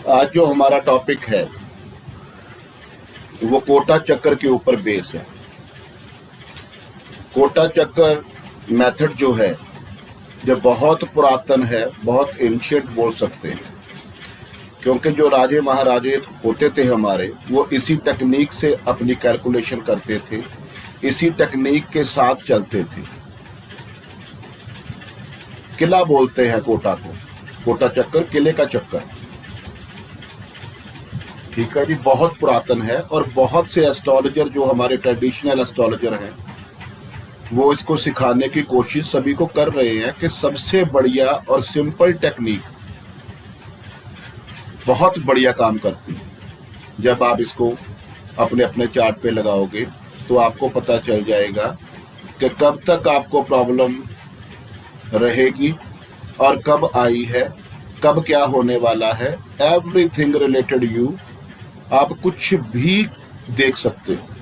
आज जो हमारा टॉपिक है वो कोटा चक्कर के ऊपर बेस है। कोटा चक्कर मेथड जो है जो बहुत पुरातन है, बहुत एंशिएंट बोल सकते हैं, क्योंकि जो राजे महाराजे होते थे हमारे, वो इसी टेक्निक से अपनी कैलकुलेशन करते थे, इसी टेक्निक के साथ चलते थे। किला बोलते हैं कोटा को, कोटा चक्कर, किले का चक्कर। ठीक है जी, बहुत पुरातन है और बहुत से एस्ट्रोलॉजर जो हमारे ट्रेडिशनल एस्ट्रोलॉजर हैं वो इसको सिखाने की कोशिश सभी को कर रहे हैं कि सबसे बढ़िया और सिंपल टेक्निक बहुत बढ़िया काम करती है। जब आप इसको अपने अपने चार्ट पे लगाओगे तो आपको पता चल जाएगा कि कब तक आपको प्रॉब्लम रहेगी और कब आई है, कब क्या होने वाला है। एवरीथिंग रिलेटेड यू, आप कुछ भी देख सकते हो।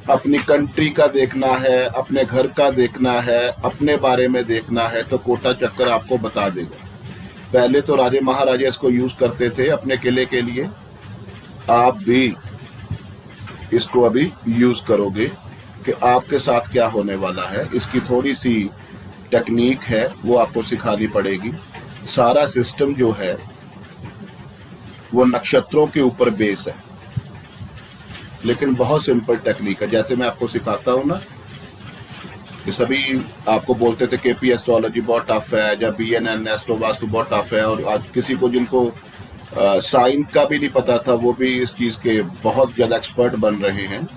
अपनी कंट्री का देखना है, अपने घर का देखना है, अपने बारे में देखना है, तो कोटा चक्कर आपको बता देगा। पहले तो राजे महाराजे इसको यूज करते थे अपने किले के लिए, आप भी इसको अभी यूज करोगे कि आपके साथ क्या होने वाला है। इसकी थोड़ी सी टेक्निक है वो आपको सिखानी पड़ेगी। सारा सिस्टम जो है वो नक्षत्रों के ऊपर बेस है, लेकिन बहुत सिंपल टेक्निक है। जैसे मैं आपको सिखाता हूँ ना कि सभी आपको बोलते थे केपी एस्ट्रोलॉजी बहुत टफ है, या BNN एस्ट्रो वास्तु बहुत टफ है, और आज किसी को जिनको साइन का भी नहीं पता था वो भी इस चीज़ के बहुत ज़्यादा एक्सपर्ट बन रहे हैं।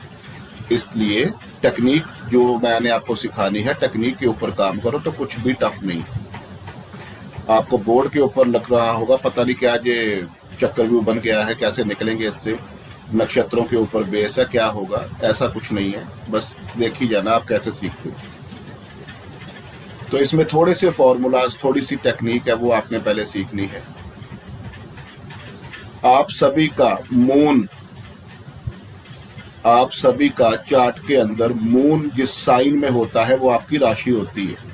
इसलिए टेक्निक जो मैंने आपको सिखानी है, टेक्निक के ऊपर काम करो तो कुछ भी टफ नहीं। आपको बोर्ड के ऊपर लग रहा होगा पता नहीं क्या ये चक्रव्यूह बन गया है, कैसे निकलेंगे इससे, नक्षत्रों के ऊपर बेस है, क्या होगा। ऐसा कुछ नहीं है, बस देख ही जाना आप कैसे सीखते हो। तो इसमें थोड़े से फॉर्मूलाज, थोड़ी सी टेक्निक है, वो आपने पहले सीखनी है। आप सभी का मून, आप सभी का चार्ट के अंदर मून जिस साइन में होता है वो आपकी राशि होती है।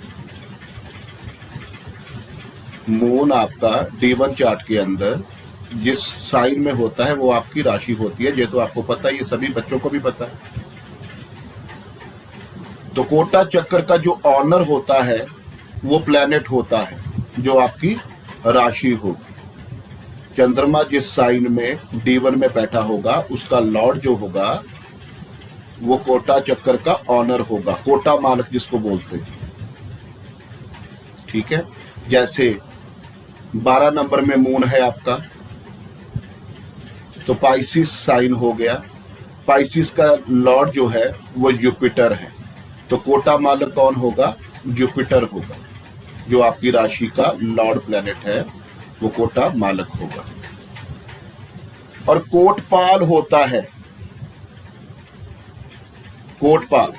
मून आपका D1 चार्ट के अंदर जिस साइन में होता है वो आपकी राशि होती है। ये तो आपको पता है, ये सभी बच्चों को भी पता है। तो कोटा चक्कर का जो ऑनर होता है वो प्लैनेट होता है जो आपकी राशि होगी। चंद्रमा जिस साइन में D1 में बैठा होगा उसका लॉर्ड जो होगा वो कोटा चक्कर का ऑनर होगा, कोटा मालक जिसको बोलते हैं। ठीक है, जैसे 12 नंबर में मून है आपका, तो पाइसिस साइन हो गया। पाइसिस का लॉर्ड जो है वो जुपिटर है, तो कोटा मालक कौन होगा? जुपिटर होगा। जो आपकी राशि का लॉर्ड प्लैनेट है वो कोटा मालक होगा। और कोटपाल होता है, कोटपाल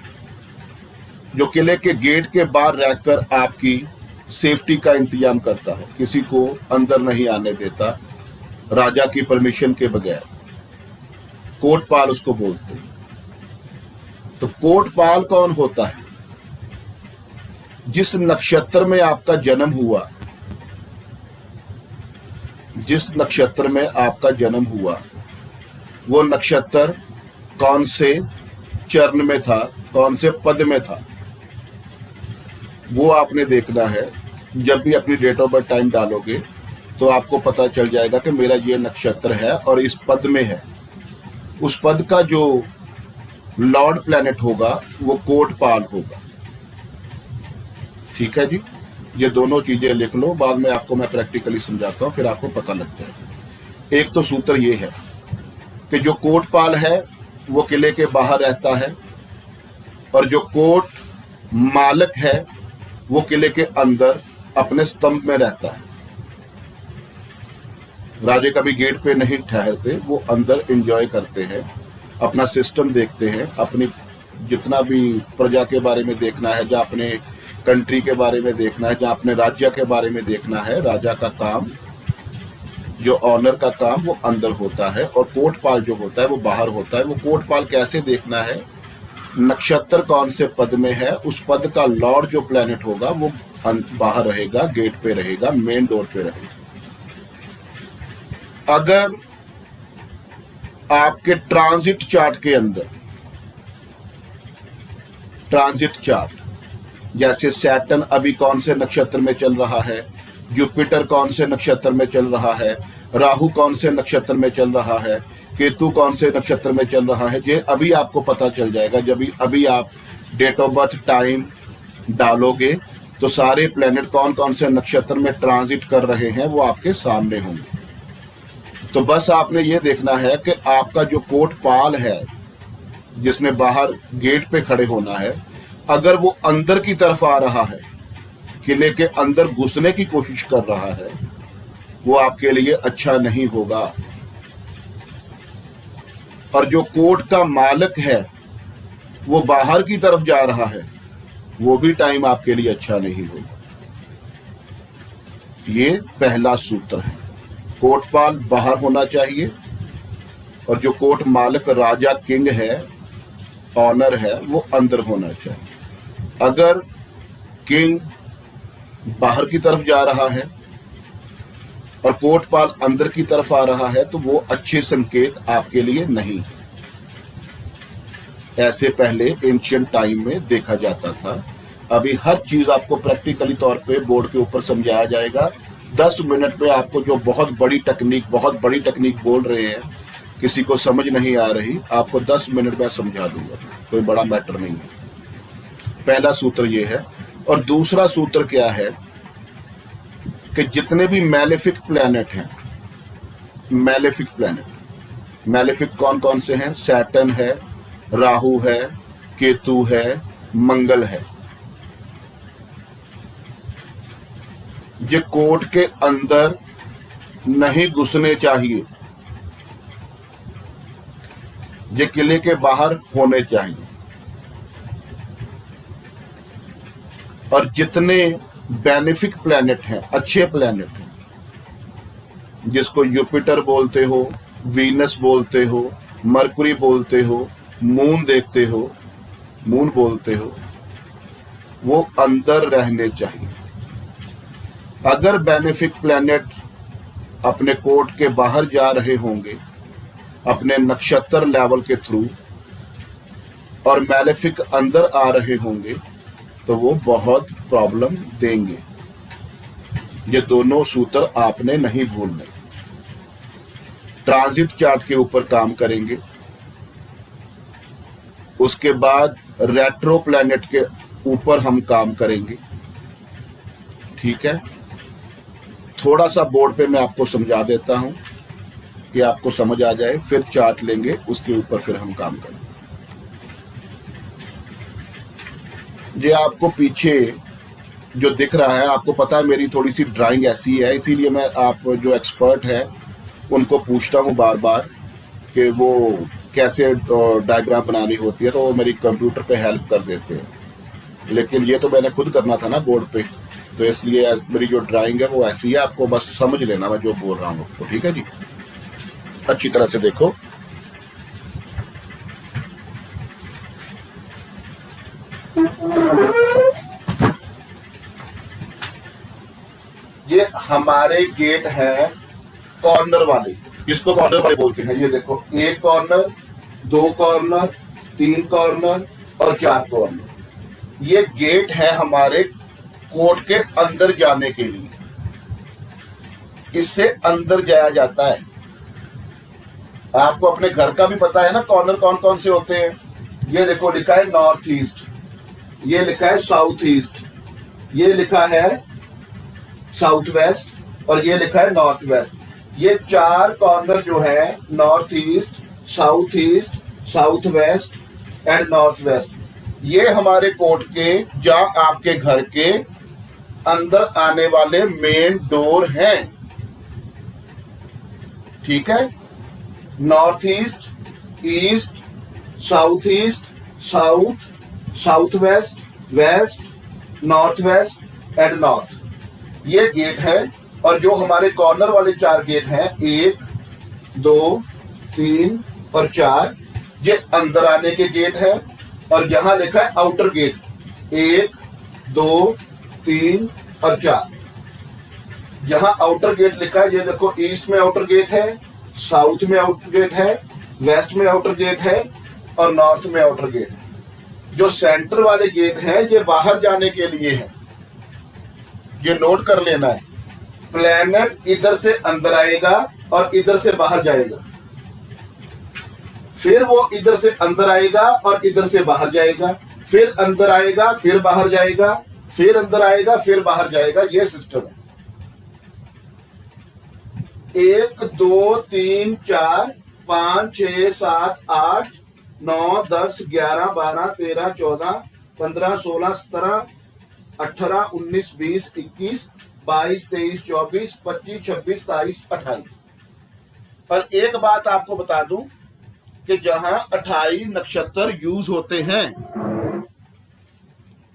जो किले के गेट के बाहर रहकर आपकी सेफ्टी का इंतजाम करता है, किसी को अंदर नहीं आने देता राजा की परमिशन के बगैर। कोटपाल उसको बोलते हैं। तो कोटपाल कौन होता है? जिस नक्षत्र में आपका जन्म हुआ, जिस नक्षत्र में आपका जन्म हुआ वो नक्षत्र कौन से चरण में था, कौन से पद में था, वो आपने देखना है। जब भी अपनी डेट ऑफ बर्थ टाइम डालोगे तो आपको पता चल जाएगा कि मेरा ये नक्षत्र है और इस पद में है। उस पद का जो लॉर्ड प्लैनेट होगा वो कोटपाल होगा। ठीक है जी, ये दोनों चीजें लिख लो, बाद में आपको मैं प्रैक्टिकली समझाता हूँ, फिर आपको पता लग जाएगा। एक तो सूत्र ये है कि जो कोटपाल है वो किले के बाहर रहता है, और जो कोट मालक है वो किले के अंदर अपने स्तंभ में रहता है। राजे कभी गेट पे नहीं ठहरते, वो अंदर एंजॉय करते हैं, अपना सिस्टम देखते हैं, अपनी जितना भी प्रजा के बारे में देखना है, जहाँ अपने कंट्री के बारे में देखना है, जहाँ अपने राज्य के बारे में देखना है। राजा का काम, जो ऑनर का काम, वो अंदर होता है, और कोटपाल जो होता है वो बाहर होता है। वो कोटपाल कैसे देखना है? नक्षत्र कौन से पद में है, उस पद का लॉर्ड जो प्लैनेट होगा वो बाहर रहेगा, गेट पे रहेगा, मेन डोर पे रहेगा। अगर आपके ट्रांजिट चार्ट के अंदर, ट्रांजिट चार्ट जैसे सैटर्न अभी कौन से नक्षत्र में चल रहा है, जुपिटर कौन से नक्षत्र में चल रहा है, राहु कौन से नक्षत्र में चल रहा है, केतु कौन से नक्षत्र में चल रहा है, ये अभी आपको पता चल जाएगा। जब अभी आप डेट ऑफ बर्थ टाइम डालोगे तो सारे प्लेनेट कौन कौन से नक्षत्र में ट्रांजिट कर रहे हैं वो आपके सामने होंगे। तो बस आपने ये देखना है कि आपका जो कोटपाल है जिसने बाहर गेट पे खड़े होना है, अगर वो अंदर की तरफ आ रहा है, किले के अंदर घुसने की कोशिश कर रहा है, वो आपके लिए अच्छा नहीं होगा। और जो कोर्ट का मालिक है वो बाहर की तरफ जा रहा है, वो भी टाइम आपके लिए अच्छा नहीं होगा। ये पहला सूत्र है, कोटपाल बाहर होना चाहिए और जो कोर्ट मालिक राजा किंग है, ऑनर है, वो अंदर होना चाहिए। अगर किंग बाहर की तरफ जा रहा है और कोटपाल अंदर की तरफ आ रहा है तो वो अच्छे संकेत आपके लिए नहीं। ऐसे पहले एंशिएंट टाइम में देखा जाता था। अभी हर चीज आपको प्रैक्टिकली तौर पे बोर्ड के ऊपर समझाया जाएगा। 10 मिनट में आपको जो बहुत बड़ी टेक्निक बोल रहे हैं, किसी को समझ नहीं आ रही, आपको 10 मिनट में समझा दूंगा, कोई बड़ा मैटर नहीं है। पहला सूत्र ये है। और दूसरा सूत्र क्या है कि जितने भी मैलेफिक प्लैनेट हैं, मैलेफिक कौन कौन से हैं? सैटर्न है, राहु है, केतु है, मंगल है। ये कोर्ट के अंदर नहीं घुसने चाहिए, ये किले के बाहर होने चाहिए। और जितने बेनिफिक प्लैनेट हैं, अच्छे प्लैनेट हैं, जिसको जुपिटर बोलते हो, वीनस बोलते हो, मरकुरी बोलते हो, मून देखते हो, मून बोलते हो, वो अंदर रहने चाहिए। अगर बेनिफिक प्लैनेट अपने कोर्ट के बाहर जा रहे होंगे अपने नक्षत्र लेवल के थ्रू और मैलेफिक अंदर आ रहे होंगे तो वो बहुत प्रॉब्लम देंगे। ये दोनों सूत्र आपने नहीं भूलने। ट्रांजिट चार्ट के ऊपर काम करेंगे, उसके बाद रेट्रो प्लैनेट के ऊपर हम काम करेंगे। ठीक है, थोड़ा सा बोर्ड पे मैं आपको समझा देता हूं कि आपको समझ आ जाए, फिर चार्ट लेंगे, उसके ऊपर फिर हम काम करेंगे। ये आपको पीछे जो दिख रहा है, आपको पता है मेरी थोड़ी सी ड्राइंग ऐसी है, इसीलिए मैं आप जो एक्सपर्ट है उनको पूछता हूँ बार बार कि वो कैसे डायग्राम बनानी होती है, तो वो मेरी कंप्यूटर पे हेल्प कर देते हैं। लेकिन ये तो मैंने खुद करना था ना बोर्ड पे, तो इसलिए मेरी जो ड्राइंग है वो ऐसी है, आपको बस समझ लेना मैं जो बोल रहा हूँ आपको। ठीक है जी, अच्छी तरह से देखो। ये हमारे गेट है कॉर्नर वाले, जिसको कॉर्नर वाले बोलते हैं। ये देखो, 1 कॉर्नर, 2 कॉर्नर, 3 कॉर्नर और 4 कॉर्नर। ये गेट है हमारे कोर्ट के अंदर जाने के लिए, इससे अंदर जाया जाता है। आपको अपने घर का भी पता है ना कॉर्नर कौन कौन से होते हैं। ये देखो, लिखा है नॉर्थ ईस्ट, ये लिखा है साउथ ईस्ट, ये लिखा है साउथ वेस्ट और ये लिखा है नॉर्थ वेस्ट। ये 4 कॉर्नर जो है, north east, south waste and north west, ये हमारे कोर्ट के या आपके घर के अंदर आने वाले मेन डोर हैं। ठीक है, north east, east, south east, south west, west, north west and north, ये गेट है। और जो हमारे कॉर्नर वाले 4 गेट हैं, 1, 2, 3 और 4, ये अंदर आने के गेट है। और यहां लिखा है आउटर गेट, 1, 2, 3 और 4। जहां आउटर गेट लिखा है, ये देखो, ईस्ट में आउटर गेट है, साउथ में आउटर गेट है, वेस्ट में आउटर गेट है और नॉर्थ में आउटर गेट है। जो सेंटर वाले गेट है ये बाहर जाने के लिए है, ये नोट कर लेना है। प्लैनेट इधर से अंदर आएगा और इधर से बाहर जाएगा, फिर वो इधर से अंदर आएगा और इधर से बाहर जाएगा, फिर अंदर आएगा, फिर बाहर जाएगा, फिर अंदर आएगा, फिर बाहर जाएगा। ये सिस्टम है। 1 2 3 4 5 6 7 8 9 10 11 12 13 14 15 16 17 18 19 20 21 22 23 24 25 26 27 28। पर एक बात आपको बता दूं कि जहां 28 नक्षत्र यूज होते हैं,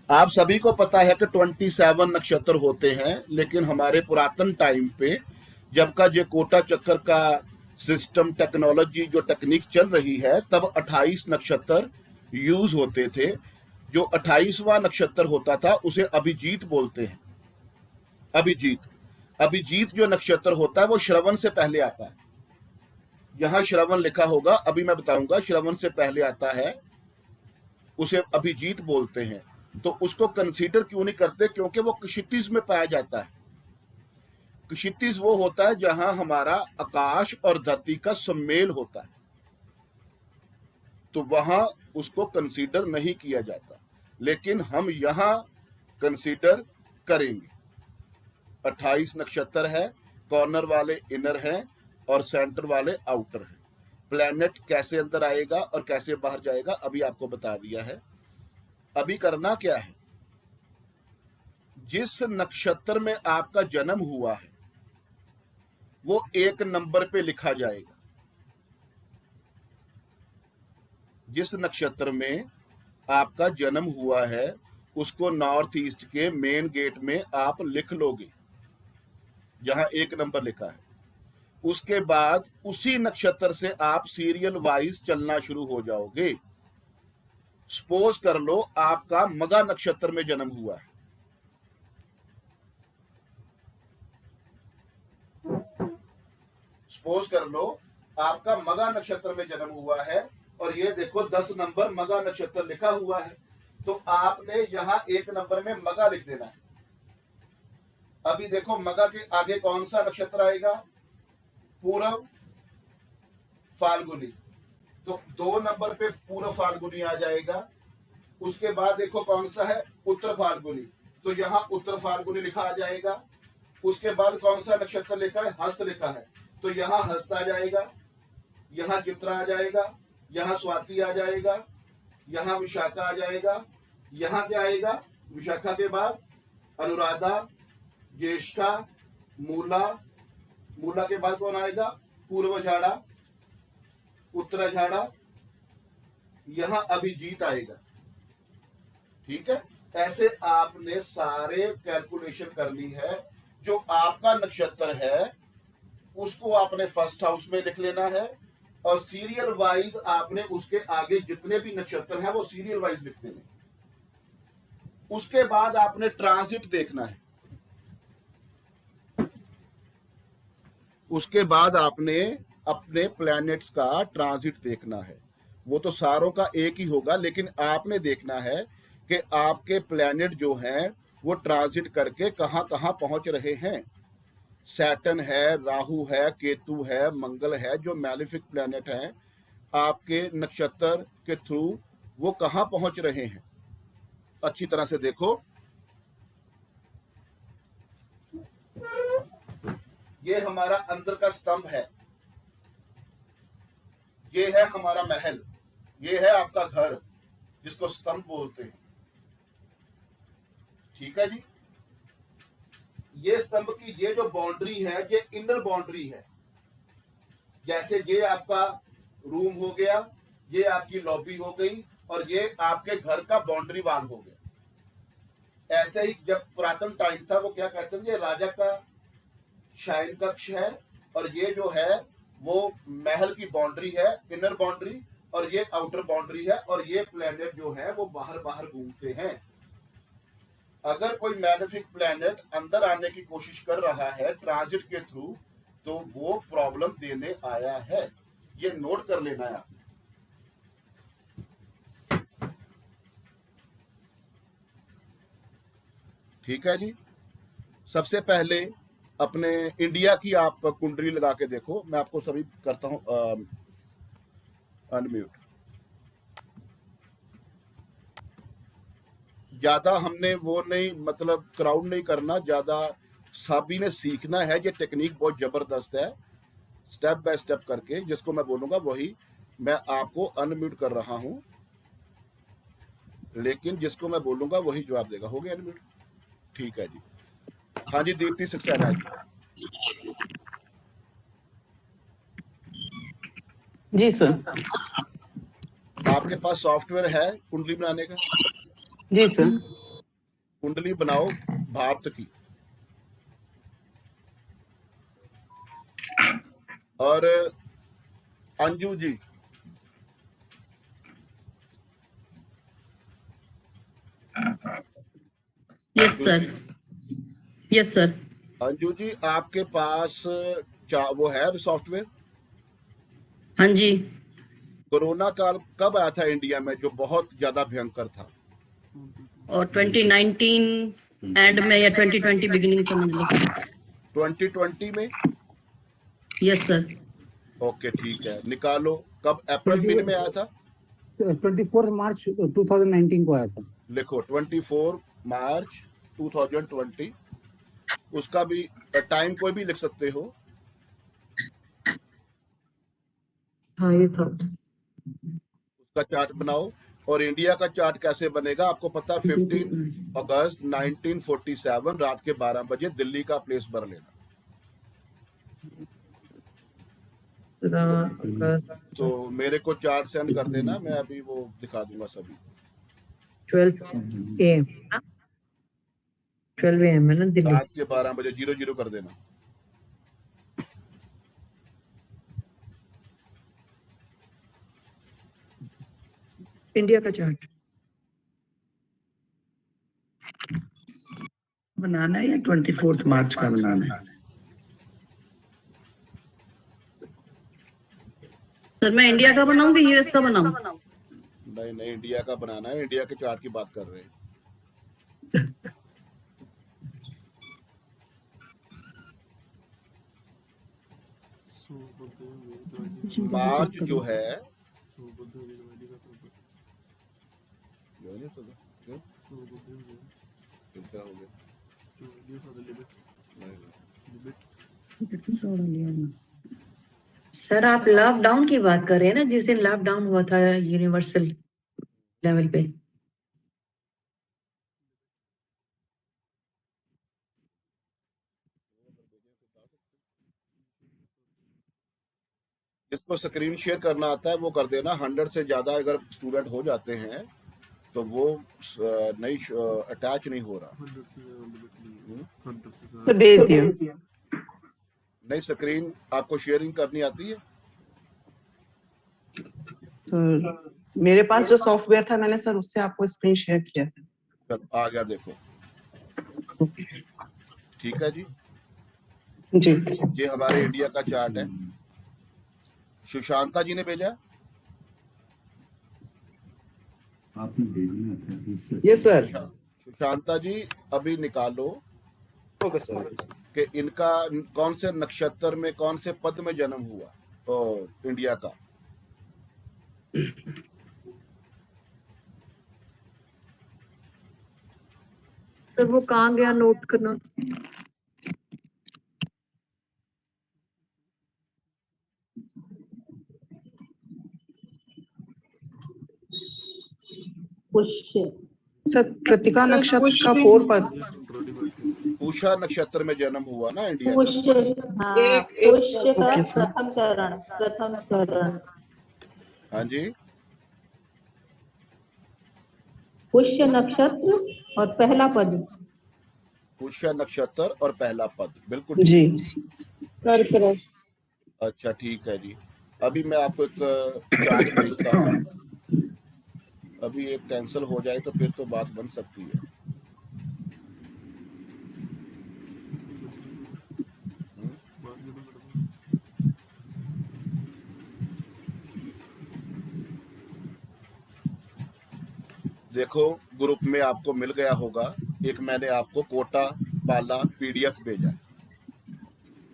आप सभी को पता है कि 27 नक्षत्र होते हैं, लेकिन हमारे पुरातन टाइम पे जब का ये कोटा चक्कर का सिस्टम, टेक्नोलॉजी, जो टेक्निक चल रही है, तब 28 नक्षत्र यूज होते थे। जो 28वां नक्षत्र होता था उसे अभिजीत बोलते हैं। अभिजीत जो नक्षत्र होता है वो श्रवण से पहले आता है। यहां श्रवण लिखा होगा, अभी मैं बताऊंगा। श्रवण से पहले आता है, उसे अभिजीत बोलते हैं। तो उसको कंसीडर क्यों नहीं करते? क्योंकि वो क्षितिज में पाया जाता है। क्षितिज वो होता है जहां हमारा आकाश और धरती का सम्मेल होता है, तो वहां उसको कंसीडर नहीं किया जाता, लेकिन हम यहां कंसीडर करेंगे। 28 नक्षत्र है, कॉर्नर वाले इनर हैं और सेंटर वाले आउटर हैं। प्लैनेट कैसे अंदर आएगा और कैसे बाहर जाएगा अभी आपको बता दिया है। अभी करना क्या है, जिस नक्षत्र में आपका जन्म हुआ है वो 1 नंबर पे लिखा जाएगा। जिस नक्षत्र में आपका जन्म हुआ है उसको नॉर्थ ईस्ट के मेन गेट में आप लिख लोगे, जहां 1 नंबर लिखा है। उसके बाद उसी नक्षत्र से आप सीरियल वाइज चलना शुरू हो जाओगे। सपोज कर लो आपका मगा नक्षत्र में जन्म हुआ है, सपोज कर लो आपका मगा नक्षत्र में जन्म हुआ है और ये देखो 10 नंबर मगा नक्षत्र लिखा हुआ है, तो आपने यहां 1 नंबर में मगा लिख देना है। अभी देखो मगा के आगे कौन सा नक्षत्र आएगा? पूर्व फाल्गुनी, तो 2 नंबर पे पूर्व फाल्गुनी आ जाएगा। उसके बाद देखो कौन सा है? उत्तर फाल्गुनी, तो यहाँ उत्तर फाल्गुनी लिखा आ जाएगा। उसके बाद कौन सा नक्षत्र लिखा है? हस्त लिखा है, तो यहाँ हस्त आ जाएगा, यहाँ चित्रा आ जाएगा, यहाँ स्वाति आ जाएगा, यहाँ विशाखा आ जाएगा। यहाँ क्या आएगा? विशाखा के बाद अनुराधा, ज्येष्ठा, मूला, मूला के बाद कौन आएगा? पूर्वझाड़ा, उत्तराझाड़ा, यहां अभिजीत आएगा। ठीक है, ऐसे आपने सारे कैलकुलेशन करनी है। जो आपका नक्षत्र है उसको आपने फर्स्ट हाउस में लिख लेना है और सीरियल वाइज आपने उसके आगे जितने भी नक्षत्र हैं वो सीरियल वाइज लिख देने। उसके बाद आपने ट्रांजिट देखना है। उसके बाद आपने अपने प्लैनेट्स का ट्रांजिट देखना है। वो तो सारों का एक ही होगा, लेकिन आपने देखना है कि आपके प्लैनेट जो हैं वो ट्रांजिट करके कहां कहां पहुंच रहे हैं। सैटर्न है, राहु है, केतु है, मंगल है, जो मैलिफिक प्लैनेट हैं आपके नक्षत्र के थ्रू वो कहां पहुंच रहे हैं। अच्छी तरह से देखो, ये हमारा अंदर का स्तंभ है, ये है हमारा महल, ये है आपका घर जिसको स्तंभ बोलते हैं। ठीक है जी, ये स्तंभ की ये जो बाउंड्री है ये इनर बाउंड्री है। जैसे ये आपका रूम हो गया, ये आपकी लॉबी हो गई और ये आपके घर का बाउंड्री वाल हो गया। ऐसे ही जब पुरातन टाइम था वो क्या कहते थे, ये राजा का शयन कक्ष है और ये जो है वो महल की बाउंड्री है, इनर बाउंड्री, और ये आउटर बाउंड्री है, और ये प्लैनेट जो है वो बाहर बाहर घूमते हैं। अगर कोई मैग्निफिक प्लैनेट अंदर आने की कोशिश कर रहा है ट्रांजिट के थ्रू, तो वो प्रॉब्लम देने आया है। ये नोट कर लेना है। ठीक है जी। सबसे पहले अपने इंडिया की आप कुंडली लगा के देखो। मैं आपको सभी करता हूं अनम्यूट। ज्यादा हमने वो नहीं, मतलब क्राउड नहीं करना ज्यादा, सभी ने सीखना है। ये टेक्निक बहुत जबरदस्त है, स्टेप बाय स्टेप करके जिसको मैं बोलूंगा वही मैं आपको अनम्यूट कर रहा हूं, लेकिन जिसको मैं बोलूंगा वही जवाब देगा। हो गया अनम्यूट? ठीक है जी। हाँ जी, दीप्ति सक्सेना जी। जी सर। आपके पास सॉफ्टवेयर है कुंडली बनाने का? जी सर। कुंडली बनाओ भारत की। और Anju ji, yes sir. Yes sir. Anju ji आपके पास वो है सॉफ्टवेयर? हाँ जी। कोरोना काल कब आया था इंडिया में, जो बहुत ज्यादा भयंकर था? और 2019 एंड में या 2020 बिगिनिंग समझ लो। 2020 में? Yes sir. ओके ठीक है, निकालो। कब? अप्रैल महीने में आया था? 24 मार्च 2019 को आया था। लिखो 24 मार्च 2020। उसका भी टाइम कोई भी लिख सकते हो। हाँ ये सर। उसका चार्ट बनाओ। और इंडिया का चार्ट कैसे बनेगा आपको पता है? 15 अगस्त 1947 रात के 12 बजे दिल्ली का प्लेस भर लेना। तो मेरे को चार्ट सेंड कर देना, मैं अभी वो दिखा दूंगा सभी। 12 AM 12 AM है ना दिल्ली? रात के 12 बजे 00 कर देना। इंडिया का चार्ट बनाना है या 24 मार्च का बनाना है? सर मैं इंडिया का बनाऊंगी यूएस का बनाऊं? नहीं नहीं, इंडिया का बनाना है। इंडिया के चार्ट की बात कर रहे हैं। मार्च जो है क्या हो गया? सर आप लॉकडाउन की बात कर रहे हैं ना, जिस दिन लॉकडाउन हुआ था यूनिवर्सल लेवल पे? जिसको स्क्रीन शेयर करना आता है वो कर देना। 100 से ज्यादा अगर स्टूडेंट हो जाते हैं तो वो नहीं अटैच नहीं हो रहा। तो भेज दिया। नहीं, स्क्रीन आपको शेयरिंग करनी आती है? तो मेरे पास जो सॉफ्टवेयर था मैंने सर उससे आपको स्क्रीन शेयर किया था। चल आ गया, देखो। ठीक है जी। जी ये हमारे इंडिया का चार्ट है। सुशांता जी ने भेजा। आपने भेजना था। Yes sir. सुशांता जी अभी निकालो ओके सर। कि इनका कौन से नक्षत्र में कौन से पद में जन्म हुआ तो इंडिया का। सर वो कहाँ गया नोट करना? सर कृतिका नक्षत्र का 4 पद। पूषा नक्षत्र में जन्म हुआ ना इंडिया का। पुष्य का ओके सर। प्रथम चरण। हाँ जी, पुष्य नक्षत्र और पहला पद। पुष्य नक्षत्र और पहला पद, बिल्कुल जी कर्क। अच्छा ठीक है जी। अभी मैं आपको एक चार्ट भेजता हूँ। अभी एक कैंसिल हो जाए तो फिर तो बात बन सकती है। देखो ग्रुप में आपको मिल गया होगा, एक मैंने आपको कोटा पाला PDF भेजा,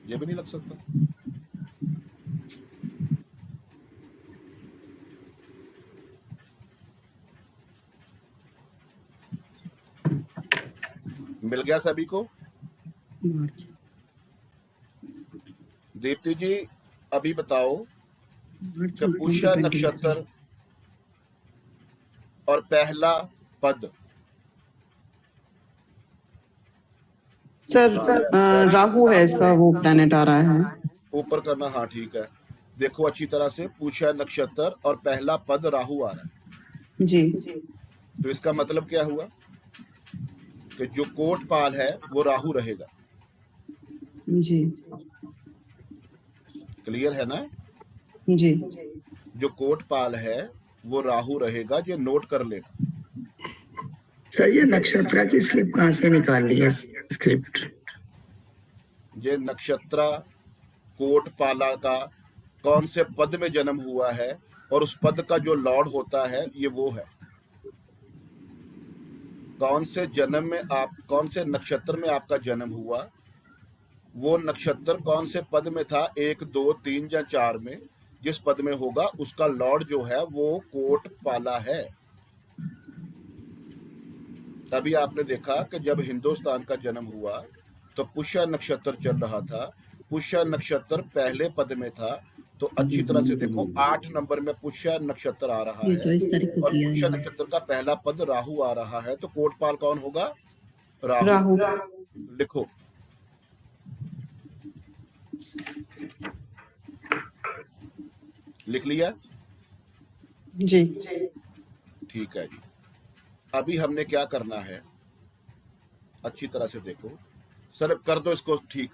ये भी नहीं लग सकता। मिल गया सभी को? मार्च दीप्ति जी अभी बताओ मार्च कि पुष्य नक्षत्र और पहला पद सर राहु है इसका वो प्लैनेट आ रहा है। ऊपर करना, हाँ ठीक है। देखो अच्छी तरह से, पुष्य नक्षत्र और पहला पद राहु आ रहा है जी तो इसका मतलब क्या हुआ कि जो कोटपाल है वो राहु रहेगा। जी क्लियर है ना? जी जो कोटपाल है वो राहु रहेगा, जो नोट कर लेना। सर ये नक्षत्र की स्लिप कहाँ से निकाली है स्क्रिप्ट? ये नक्षत्र कोटपाला का कौन से पद में जन्म हुआ है और उस पद का जो लॉर्ड होता है ये वो है। कौन से जन्म में आप, कौन से नक्षत्र में आपका जन्म हुआ, वो नक्षत्र कौन से पद में था, 1 2 3 या 4 में, जिस पद में होगा उसका लॉर्ड जो है वो कोटपाला है। तभी आपने देखा कि जब हिंदुस्तान का जन्म हुआ तो पुष्य नक्षत्र चल रहा था, पुष्य नक्षत्र पहले पद में था, तो अच्छी तरह से देखो 8 नंबर में पुष्य नक्षत्र आ रहा है और पुष्य नक्षत्र का पहला पद राहु आ रहा है, तो कोटपाल कौन होगा? राहु। लिखो लिख लिया जी ठीक है जी। अभी हमने क्या करना है, अच्छी तरह से देखो सर, कर दो इसको ठीक।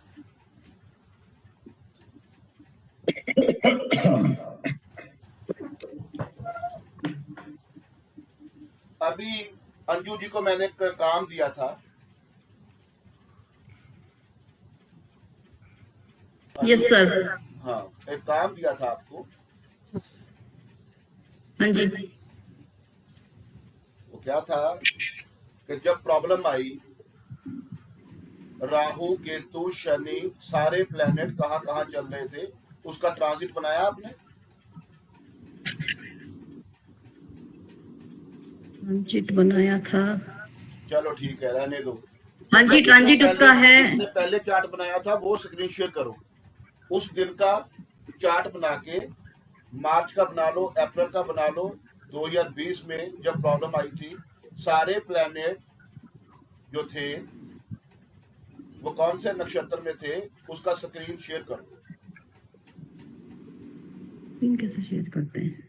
अभी अंजू जी को मैंने एक काम दिया था। Yes sir. हाँ, एक काम दिया था आपको। हाँ जी। वो क्या था कि जब प्रॉब्लम आई, राहु केतु शनि सारे प्लेनेट कहाँ कहाँ चल रहे थे, उसका ट्रांजिट बनाया आपने? ट्रांजिट बनाया था। चलो ठीक है, रहने दो। हाँ जी, ट्रांजिट उसका है। जिसने पहले चार्ट बनाया था वो स्क्रीन शेयर करो। उस दिन का चार्ट बना के, मार्च का बना लो, अप्रैल का बना लो। 2020 में जब प्रॉब्लम आई थी, सारे प्लैनेट जो थे वो कौन से नक्षत्र में थे, उसका स्क्रीन शेयर करो। कैसे शेयर करते हैं?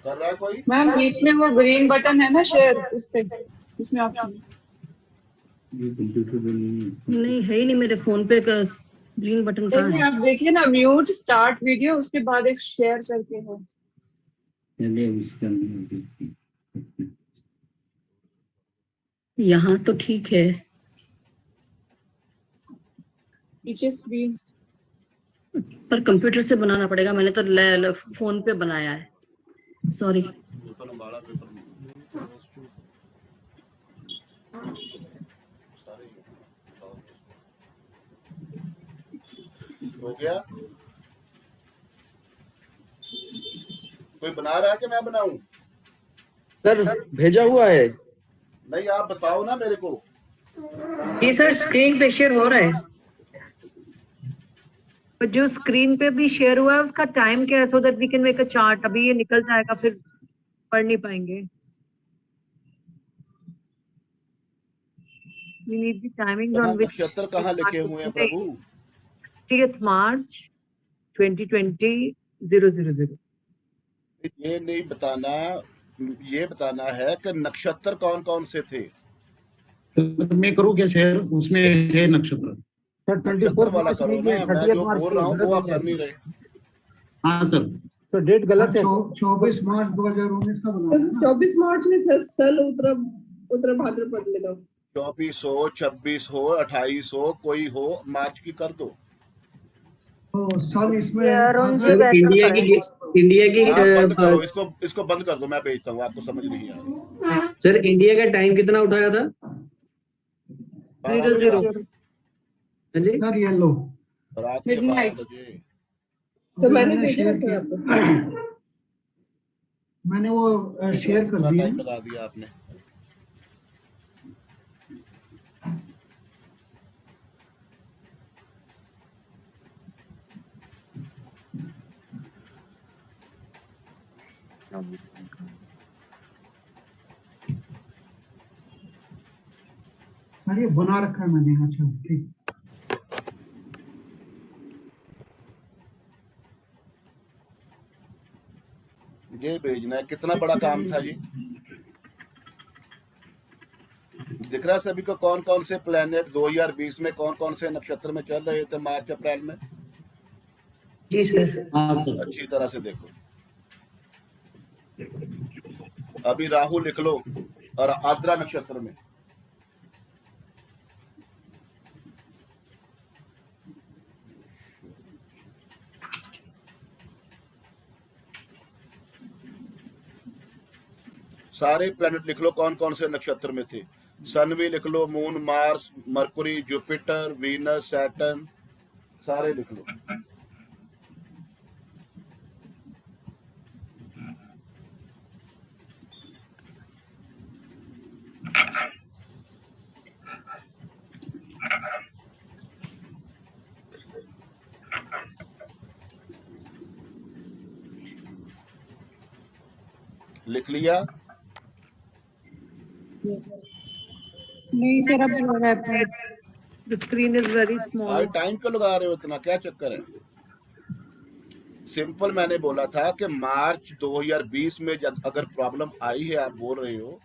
कर रहा है कोई? मैम इसमें वो ग्रीन बटन है ना शेयर, उससे इसमें आप ये कंप्यूटर पे नहीं है ही नहीं मेरे फोन पे का ग्रीन बटन कहाँ है? आप देखिए ना, म्यूट स्टार्ट वीडियो, उसके बाद एक शेयर करके है। पहले उसका नहीं। यहाँ तो ठीक है। पीछे स्क्रीन पर कंप्यूटर से बनाना पड़ेगा, मैंने तो फोन पे बनाया है। सॉरी। हो गया? कोई बना रहा है कि मैं बनाऊं? सर भेजा हुआ है। नहीं, आप बताओ ना मेरे को। जी सर, स्क्रीन पे शेयर हो रहा है। पर जो स्क्रीन पे भी शेयर हुआ है उसका टाइम क्या है, so that we can make a chart. अभी ये निकल जाएगा, फिर पढ़ नहीं पाएंगे। We need the timings on which नक्षत्र कहाँ लिखे हुए हैं प्रभु? 30th March 2020 000। ये नहीं बताना, ये बताना है कि नक्षत्र कौन कौन से थे। मैं करूँ क्या शेयर? उसमें है नक्षत्र। नक्षत्र वाला करो ना, मैं जो बोल रहा हूँ वो आप कर नहीं रहे। हाँ सर, तो डेट गलत है। 24 मार्च 2019 का बना है ना? 24 मार्च में सल उत्तर भाद्रपद में दो। 24 हो, 26 हो, 28 हो, कोई हो, मार्च की कर दो। तो सन इसमें इंडिया की आप बंद करो इसको बंद कर दो, मैं भेजता हूँ, आपको समझ नहीं आ रही। सर इंडिया का टाइम कितना उठाया था? 00 हाँ जी सर ये लो, रात के 12 बजे। तो मैंने भेजा है सर आपको। मैंने वो शेयर कर कितना दिया। टाइम लगा दिया आपने? सर ये बना रखा है मैंने। अच्छा ठीक। ये भेजना है, कितना बड़ा काम था ये। दिख रहा है सभी को कौन कौन से प्लेनेट 2020 में कौन कौन से नक्षत्र में चल रहे थे मार्च अप्रैल में? जी सर। हाँ सर। अच्छी तरह से देखो। अभी राहु लिख लो और आद्रा नक्षत्र में। सारे प्लैनेट लिख लो कौन कौन से नक्षत्र में थे। सन भी लिख लो, moon, Mars, Mercury, Jupiter, Venus, Saturn, सारे लिख लो। लिख लिया? नहीं सर, अब हो रहा है। The screen is very small. आज टाइम क्यों लगा रहे हो इतना, क्या चक्कर है? सिंपल मैंने बोला था कि मार्च 2020 में जब अगर प्रॉब्लम आई है, आप बोल रहे हो,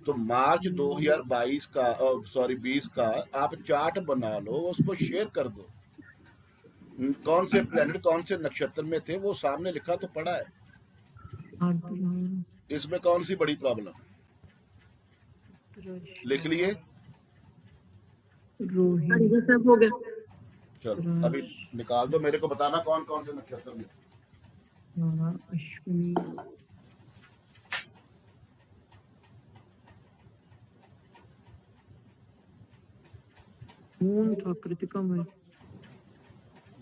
तो मार्च 2022 का 20 का आप चार्ट बना लो, उसको शेयर कर दो। कौन से प्लैनेट कौन से नक्षत्र में थे वो सामने लिखा तो पड़ा है, इसमें कौन सी बड़ी प्रॉब्लम? लिख लिए? सब हो गया। चलो अभी निकाल दो, मेरे को बताना कौन कौन से नक्षत्र में। अश्विनी, मून था, कृतिका में।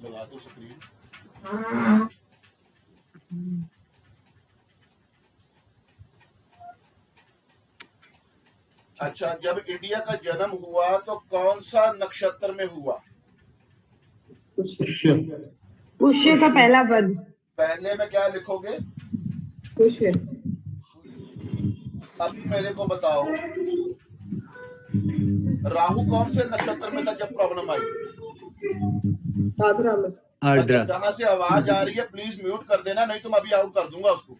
लगा दो स्क्रीन। अच्छा, जब इंडिया का जन्म हुआ तो कौन सा नक्षत्र में हुआ? पुष्य का पहला पद। पहले में क्या लिखोगे? पुष्य। अभी मेरे को बताओ, राहु कौन से नक्षत्र में था जब प्रॉब्लम आई? आद्रा में। अच्छा, जहां से आवाज आ रही है प्लीज म्यूट कर देना, नहीं तो मैं अभी आउट कर दूंगा उसको।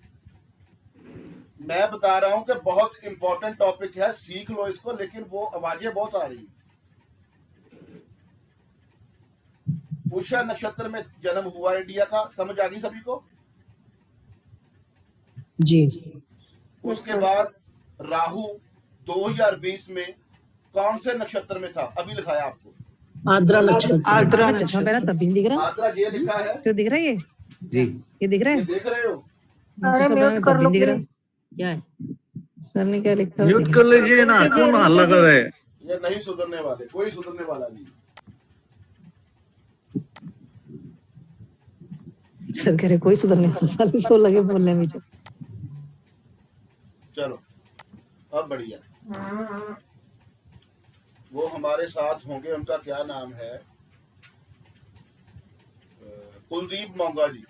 मैं बता रहा हूं कि बहुत इंपॉर्टेंट टॉपिक है, सीख लो इसको, लेकिन वो आवाजें बहुत आ रही है। पुष्य नक्षत्र में जन्म हुआ इंडिया का, समझ आ गई सभी को? जी। उसके बाद राहु 2020 में कौन से नक्षत्र में था? अभी लिखाया आपको, आद्रा नक्षत्र। आद्रा नक्षत्र पहला तब भी दिख रहा। आद्रा ये लिखा है, तो दिख रहा है ये जी, ये दिख रहा ये है। देख रहे हो? अरे म्यूट कर लो दिख रहा प्लीज। क्या है सर ने क्या लिखा? म्यूट कर लीजिए ना, क्यों हल्ला कर रहे हैं? ये नहीं सुधरने वाले, कोई सुधरने वाला नहीं। सर कह रहे कोई सुधरने वाला नहीं, सो लगे बोलने में। चलो अब बढ़िया, वो हमारे साथ होंगे, उनका क्या नाम है? कुलदीप मोंगा जी।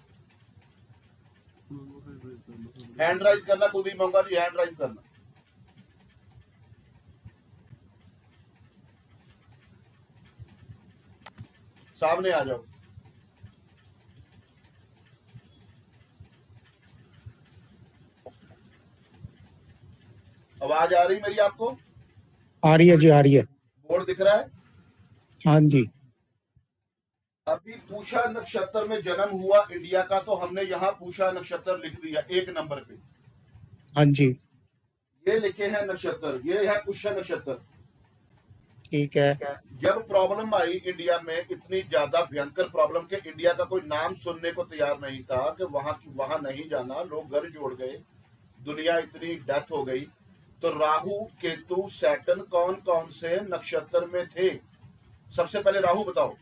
हैंड राइज करना, कुलदीप मोंगा जी हैंड राइज करना। सामने आ जाओ। आवाज आ रही मेरी आपको? आ रही है जी, आ रही है। बोर्ड दिख रहा है? हाँ जी। अभी पूषा नक्षत्र में जन्म हुआ इंडिया का, तो हमने यहाँ पूषा नक्षत्र लिख दिया 1 नंबर पे। हाँ जी, ये लिखे हैं नक्षत्र, ये है पुष्य नक्षत्र। ठीक है। जब प्रॉब्लम आई इंडिया में, इतनी ज्यादा भयंकर प्रॉब्लम के इंडिया का कोई नाम सुनने को तैयार नहीं था कि वहां नहीं जाना, लोग घर जोड़ गए, दुनिया इतनी डेथ हो गई। तो राहु केतु सैटर्न कौन कौन से नक्षत्र में थे? सबसे पहले राहु बताओ।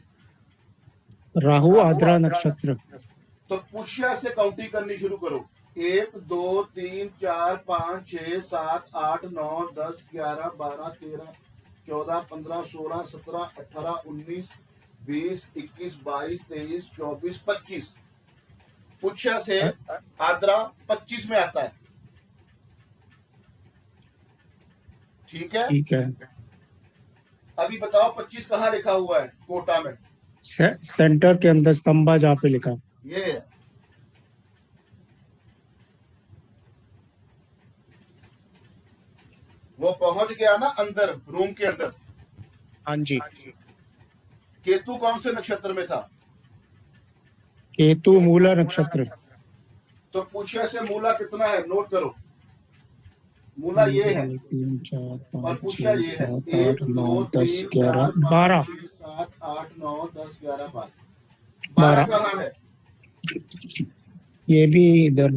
राहु आद्रा नक्षत्र। तो पुष्य से काउंटिंग करनी शुरू करो। 1 2 3 4 5 6 7 8 9 10 11 12 13 14 15 16 17 18 19 20 21 22 23 24 25। पुष्य से आद्रा 25 में आता है। ठीक है, ठीक है। अभी बताओ 25 कहाँ लिखा हुआ है कोटा में? सेंटर के अंदर स्तंभा जहाँ पे लिखा। ये है। वो पहुंच गया ना अंदर, रूम के अंदर। हाँ जी। केतु कौन से नक्षत्र में था? केतु मूला नक्षत्र। तो पुष्य से मूला कितना है, नोट करो। मूला ये है 3 4 और 5 पुष्य 6 ये है 7 1 8 9 2 10 3 11 4 12 5 6 7 8 9 10 11 12 कहाँ है? ये भी इधर।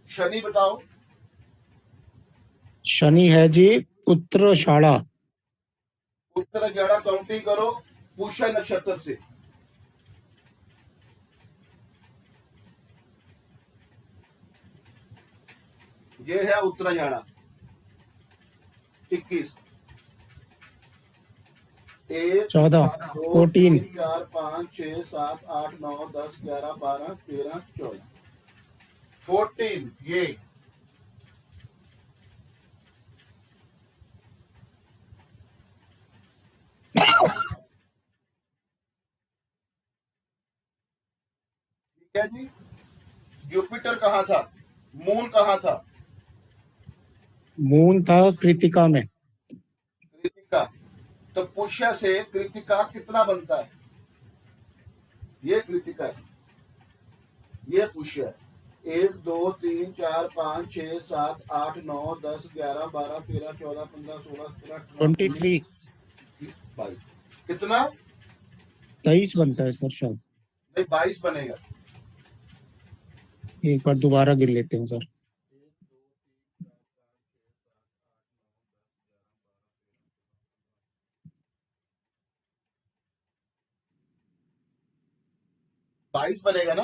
शनि बताओ। शनि है जी उत्तराषाढ़ा। उत्तराषाढ़ा काउंटिंग करो पुष्य नक्षत्र से। ये है उत्तराषाढ़ा 21 1 14 2 3 14 4 5 6 7 8 9 10 11 12 13 14 14 ये। ठीक है जी। जुपिटर कहाँ था? मून कहाँ था? मून था कृतिका में। कृतिका। तो पुष्य से कृतिका कितना बनता है? ये कृतिका है, ये पुष्य है। 1 2 3 4 5 6 7 8 9 10 11 12 13 14 15 16 17 18 23 22 कितना? 23 बनता है सर शायद। नहीं 22 बनेगा। एक बार दोबारा गिन लेते हैं सर। 22 बनेगा ना?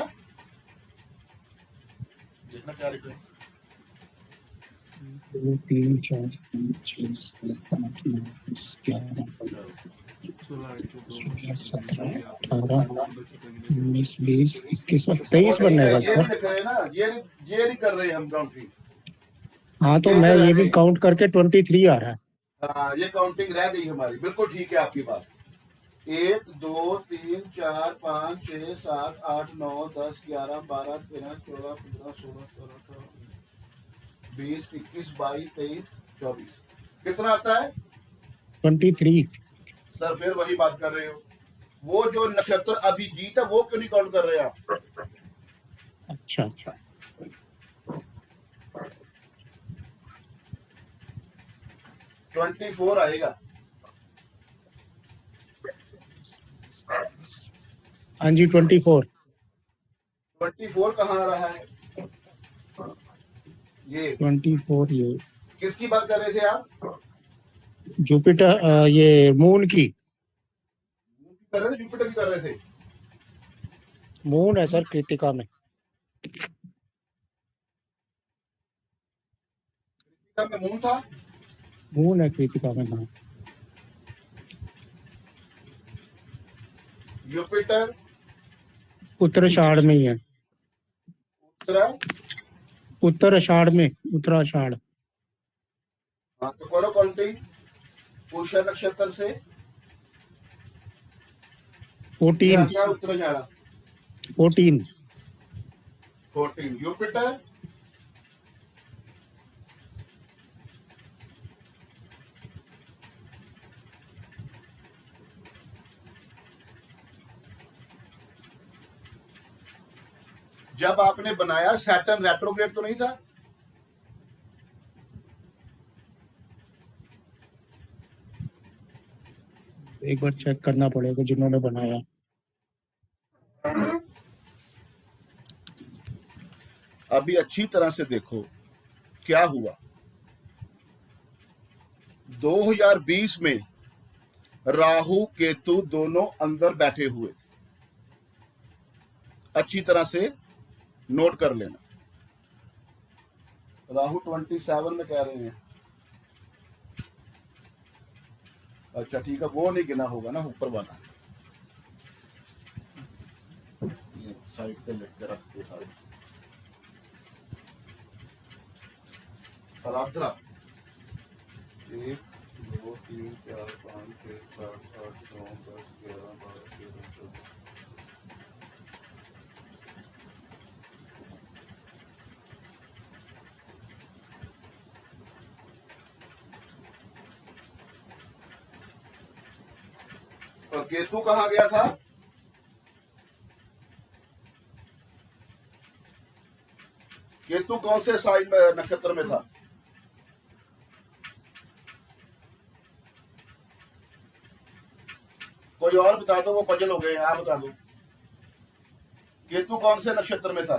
देखना क्या लिख रहे हैं। 2 3 4 5 6 7 8 9 10 11 16 17 18 19 20 21 23 बनने का ये सर। नहीं लिख रहे ना, ये नहीं कर रहे हम काउंटिंग। हाँ तो मैं ये भी काउंट करके 23 आ रहा है। हाँ ये काउंटिंग रह गई हमारी। बिल्कुल ठीक है आपकी बात। 1 2 3 4 5 6 7 8 9 10 11 12 13 14 15 16 17 20 21 22 23 24 कितना आता है? 23। सर फिर वही बात कर रहे हो। वो जो नक्षत्र अभिजीत है वो क्यों नहीं काउंट कर रहे आप? अच्छा अच्छा। 24 आएगा। हाँ जी 24 कहाँ आ रहा है? ये 24 ये किसकी बात कर रहे थे आप? जुपिटर ये मून की। कर रहे थे, जुपिटर की कर रहे थे। मून है सर कृतिका में। कृतिका में मून था। मून है कृतिका में। हाँ जुपिटर उत्तराषाढ़ में ही है। उत्तराषाढ़ में उत्तराषाढ़। हाँ तो करो काउंटिंग पुष्य नक्षत्र से। 14 उत्तराषाढ़ 14 जुपिटर जब आपने बनाया सैटर्न रेट्रोग्रेड तो नहीं था? एक बार चेक करना पड़ेगा जिन्होंने बनाया। अभी अच्छी तरह से देखो क्या हुआ। 2020 में राहु केतु दोनों अंदर बैठे हुए थे, अच्छी तरह से नोट कर लेना। राहु 27 में कह रहे हैं, अच्छा ठीक है, वो नहीं गिना होगा ना, ऊपर वाला ये साइड पे लिख के रखते सारे। आराधना 1 2 3 4 5 6 7 8 9 10 11 12 13 14। और केतु कहाँ गया था? केतु कौन से साइन में, नक्षत्र में था? कोई और बता दो, वो पजल हो गए, आप बता दो। केतु कौन से नक्षत्र में था?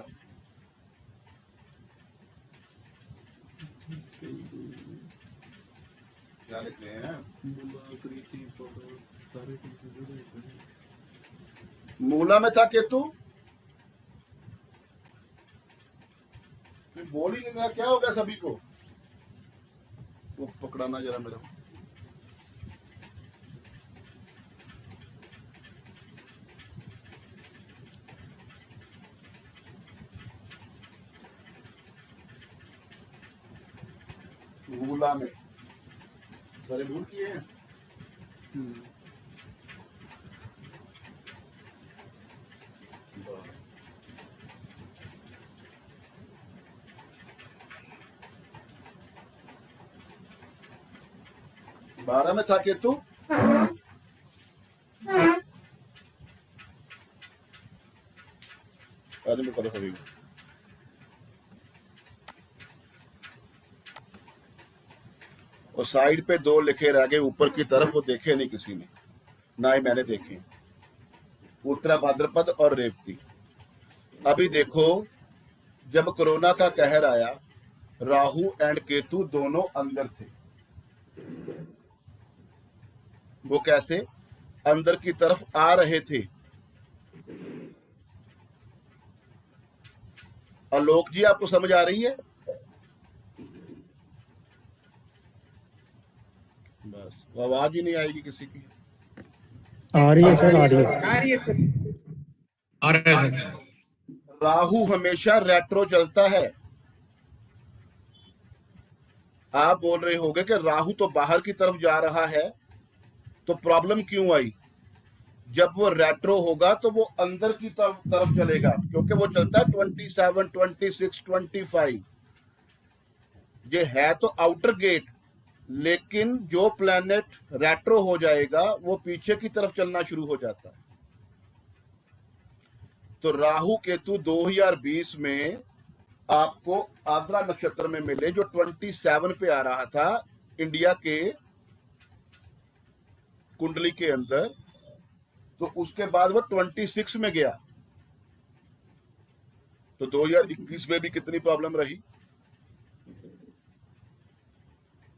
क्या लिख रहे हैं? मूला में था केतु? बोल ही नहीं रहा, क्या हो गया सभी को? वो पकड़ाना जरा मेरा। मूला में सारे भूल किए हैं। 12 में था केतु। आदमी करो सभी और साइड पे 2 लिखे रह गए ऊपर की तरफ, वो देखे नहीं किसी ने, ना ही मैंने देखे। उत्तरा भाद्रपद और रेवती। अभी देखो, जब कोरोना का कहर आया, राहु एंड केतु दोनों अंदर थे। वो कैसे अंदर की तरफ आ रहे थे? आलोक जी, आपको समझ आ रही है? बस आवाज ही नहीं आएगी किसी की। आ रही है सर, आ रही है। आ रही है सर। आ रहा है सर। राहु हमेशा रेट्रो चलता है। आप बोल रहे होंगे कि राहु तो बाहर की तरफ जा रहा है, तो प्रॉब्लम क्यों आई? जब वो रेट्रो होगा तो वो अंदर की तरफ चलेगा, क्योंकि वो चलता है 27, 26, 25। ये है तो आउटर गेट, लेकिन जो प्लैनेट रेट्रो हो जाएगा वो पीछे की तरफ चलना शुरू हो जाता है। तो राहु केतु 2020 में आपको आद्रा नक्षत्र में मिले, जो 27 पे आ रहा था इंडिया के कुंडली के अंदर, तो उसके बाद वो 26 में गया। तो 2021 में भी कितनी प्रॉब्लम रही।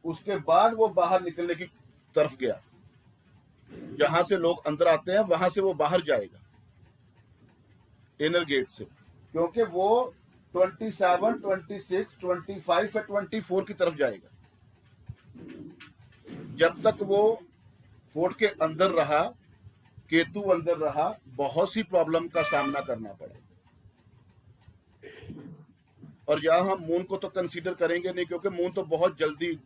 उसके बाद वो बाहर निकलने की तरफ गया, जहां से लोग अंदर आते हैं वहां से वो बाहर जाएगा इनर गेट से, क्योंकि वो 27, 26, 25 या 24 की तरफ जाएगा। जब तक वो फोर्ट के अंदर रहा, केतु अंदर रहा, बहुत सी प्रॉब्लम का सामना करना पड़ा। और यहां हम मून को तो कंसीडर करेंगे नहीं, क्योंकि मून तो बहुत जल्दी,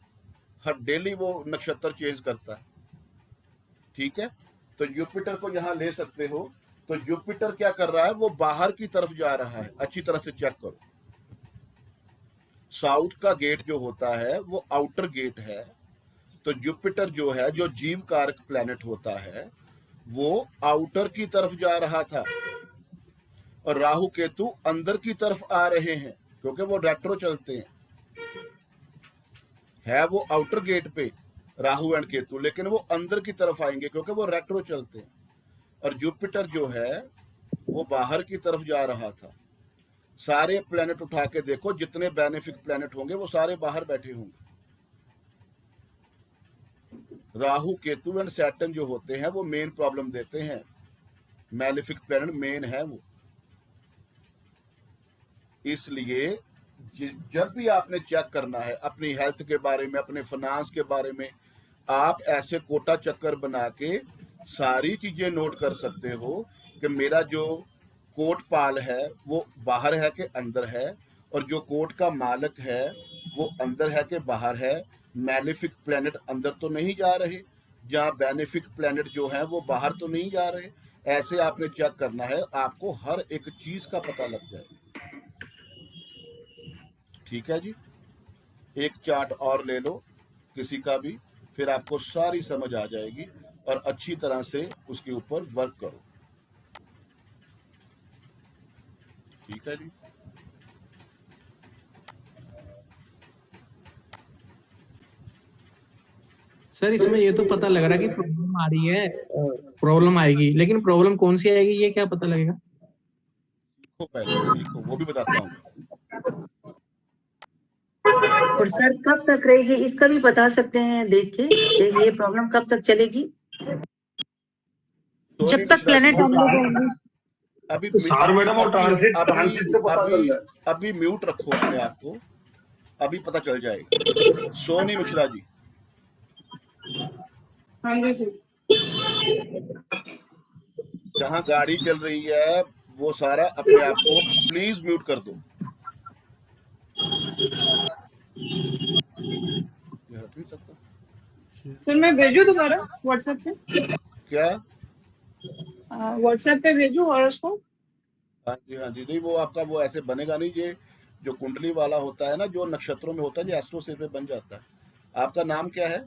हर डेली वो नक्षत्र चेंज करता है। ठीक है, तो जुपिटर को यहां ले सकते हो। तो जुपिटर क्या कर रहा है? वो बाहर की तरफ जा रहा है। अच्छी तरह से चेक करो, साउथ का गेट जो होता है वो आउटर गेट है। तो जुपिटर जो है, जो जीव कारक प्लैनेट होता है, वो आउटर की तरफ जा रहा था। और राहु केतु अंदर की तरफ आ रहे हैं क्योंकि वो रेट्रो चलते हैं, है वो आउटर गेट पे राहु एंड केतु, लेकिन वो अंदर की तरफ आएंगे क्योंकि वो रेट्रो चलते हैं। और जुपिटर जो है वो बाहर की तरफ जा रहा था। सारे प्लेनेट उठा के देखो, जितने बेनिफिक प्लेनेट होंगे वो सारे बाहर बैठे होंगे। राहु केतु एंड सैटर्न जो होते हैं वो मेन प्रॉब्लम देते हैं, मैलेफिक प्लेनेट मेन है वो। इसलिए जब भी आपने चेक करना है अपनी हेल्थ के बारे में, अपने फाइनेंस के बारे में, आप ऐसे कोटा चक्कर बना के सारी चीजें नोट कर सकते हो कि मेरा जो कोट पाल है वो बाहर है कि अंदर है, और जो कोट का मालिक है वो अंदर है कि बाहर है। मैलेफिक प्लेनेट अंदर तो नहीं जा रहे, जहाँ बेनिफिक प्लेनेट जो है वो बाहर तो नहीं जा रहे। ऐसे आपने चेक करना है, आपको हर एक चीज का पता लग जाए। ठीक है जी, एक चार्ट और ले लो किसी का भी, फिर आपको सारी समझ आ जाएगी और अच्छी तरह से उसके ऊपर वर्क करो। ठीक है जी। सर इसमें ये तो पता लग रहा है कि प्रॉब्लम आ रही है, प्रॉब्लम आएगी, लेकिन प्रॉब्लम कौन सी आएगी ये क्या पता लगेगा? सीखो पहले, सीखो, वो भी बताता हूँ। और सर कब तक रहेगी इसका भी बता सकते हैं देख के कि ये प्रॉब्लम कब तक चलेगी? जब तक प्लेनेट अभी अभी म्यूट रखो अपने आप को, अभी पता चल जाएगा। सोनी मिश्रा जी। हाँ जी सर। जहाँ गाड़ी चल रही है वो सारा अपने आप को प्लीज म्यूट कर दो। सर मैं भेजू दोबारा व्हाट्सएप पे? क्या व्हाट्सएप पे भेजू और उसको? हाँ जी नहीं, वो आपका वो ऐसे बनेगा नहीं। ये जो कुंडली वाला होता है ना, जो नक्षत्रों में होता है, जो एस्ट्रो से पे बन जाता है। आपका नाम क्या है?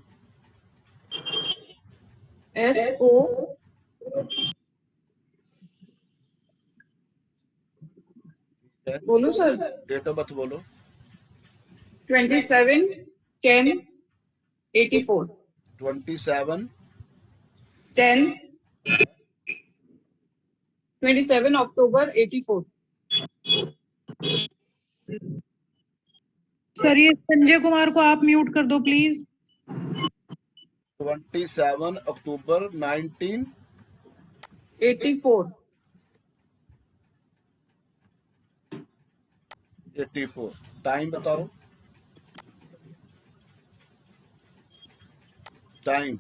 SO बोलो सर। डेट ऑफ बर्थ बोलो। 27/10/84। 27 अक्टूबर 84। सर ये संजय कुमार को आप म्यूट कर दो प्लीज। 27 अक्टूबर 1984। 84। टाइम बताओ। टाइम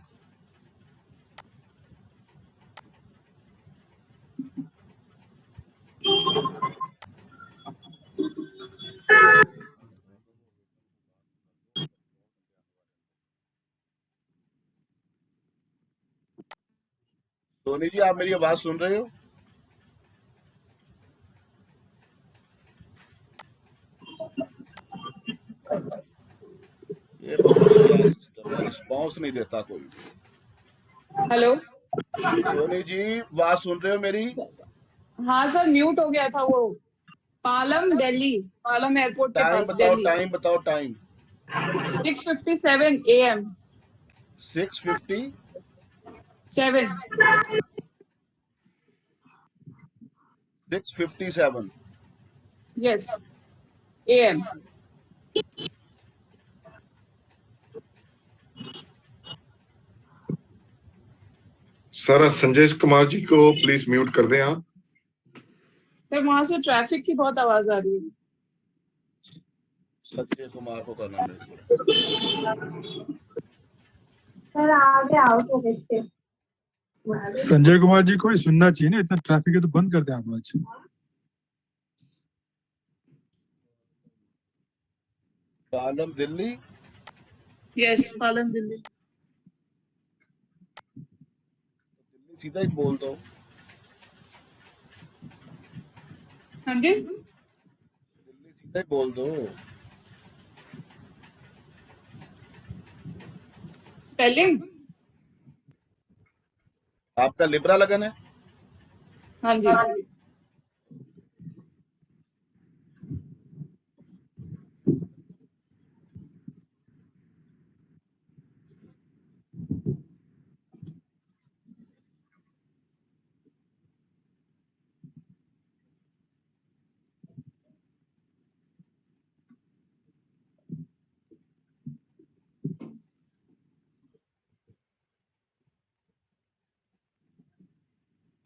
सोनी जी, आप मेरी आवाज सुन रहे हो? ये रिस्पॉन्स नहीं देता कोई। हेलो सोनी जी, आवाज सुन रहे हो मेरी? हाँ सर, म्यूट हो गया था वो। पालम दिल्ली, पालम एयरपोर्ट के टाइम पास बताओ, दिल्ली। टाइम बताओ, time. 6:57 AM। 6:57 6:57 yes AM। Sir Sanjay Kumar ji को प्लीज म्यूट कर दें आप। सर वहां से ट्रैफिक की बहुत आवाज आ रही है। संजय कुमार को करना मेरे को। सर आगे आउट हो गए। संजय कुमार जी को ही सुनना चाहिए ना, इतना ट्रैफिक है तो बंद कर दें आवाज। पालम दिल्ली। यस पालम दिल्ली। सीधा ही बोल दो। हाँ जी दिल्ली सीधा ही बोल दो। स्पेलिंग आपका लिब्रा लगन है? हाँ जी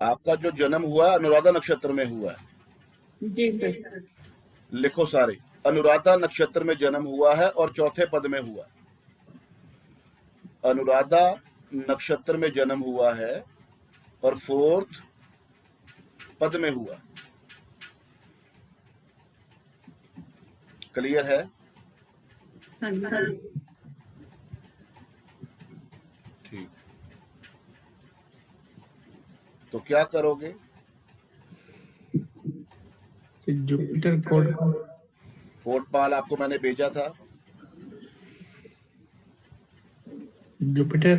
आपका जो जन्म हुआ है अनुराधा नक्षत्र में हुआ है। जी सर। लिखो सारे, अनुराधा नक्षत्र में जन्म हुआ है और चौथे पद में हुआ है। अनुराधा नक्षत्र में जन्म हुआ है और फोर्थ पद में हुआ। क्लियर है? हाँ जी। ठीक, तो क्या करोगे? जुपिटर कोटपाल आपको मैंने भेजा था। जुपिटर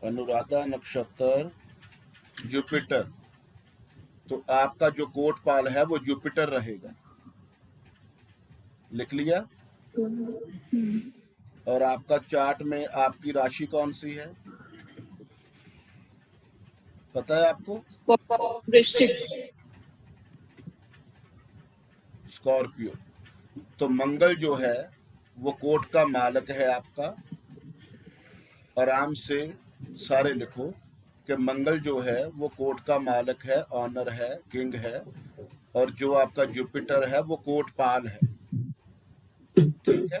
अनुराधा नक्षत्र जुपिटर, तो आपका जो कोटपाल है वो जुपिटर रहेगा। लिख लिया? और आपका चार्ट में आपकी राशि कौन सी है पता है आपको? वृश्चिक। स्कॉर्पियो। तो मंगल जो है वो कोट का मालक है आपका। आराम से सारे लिखो कि मंगल जो है वो कोट का मालक है, ऑनर है, किंग है, और जो आपका जुपिटर है वो कोटपाल है। ठीक है,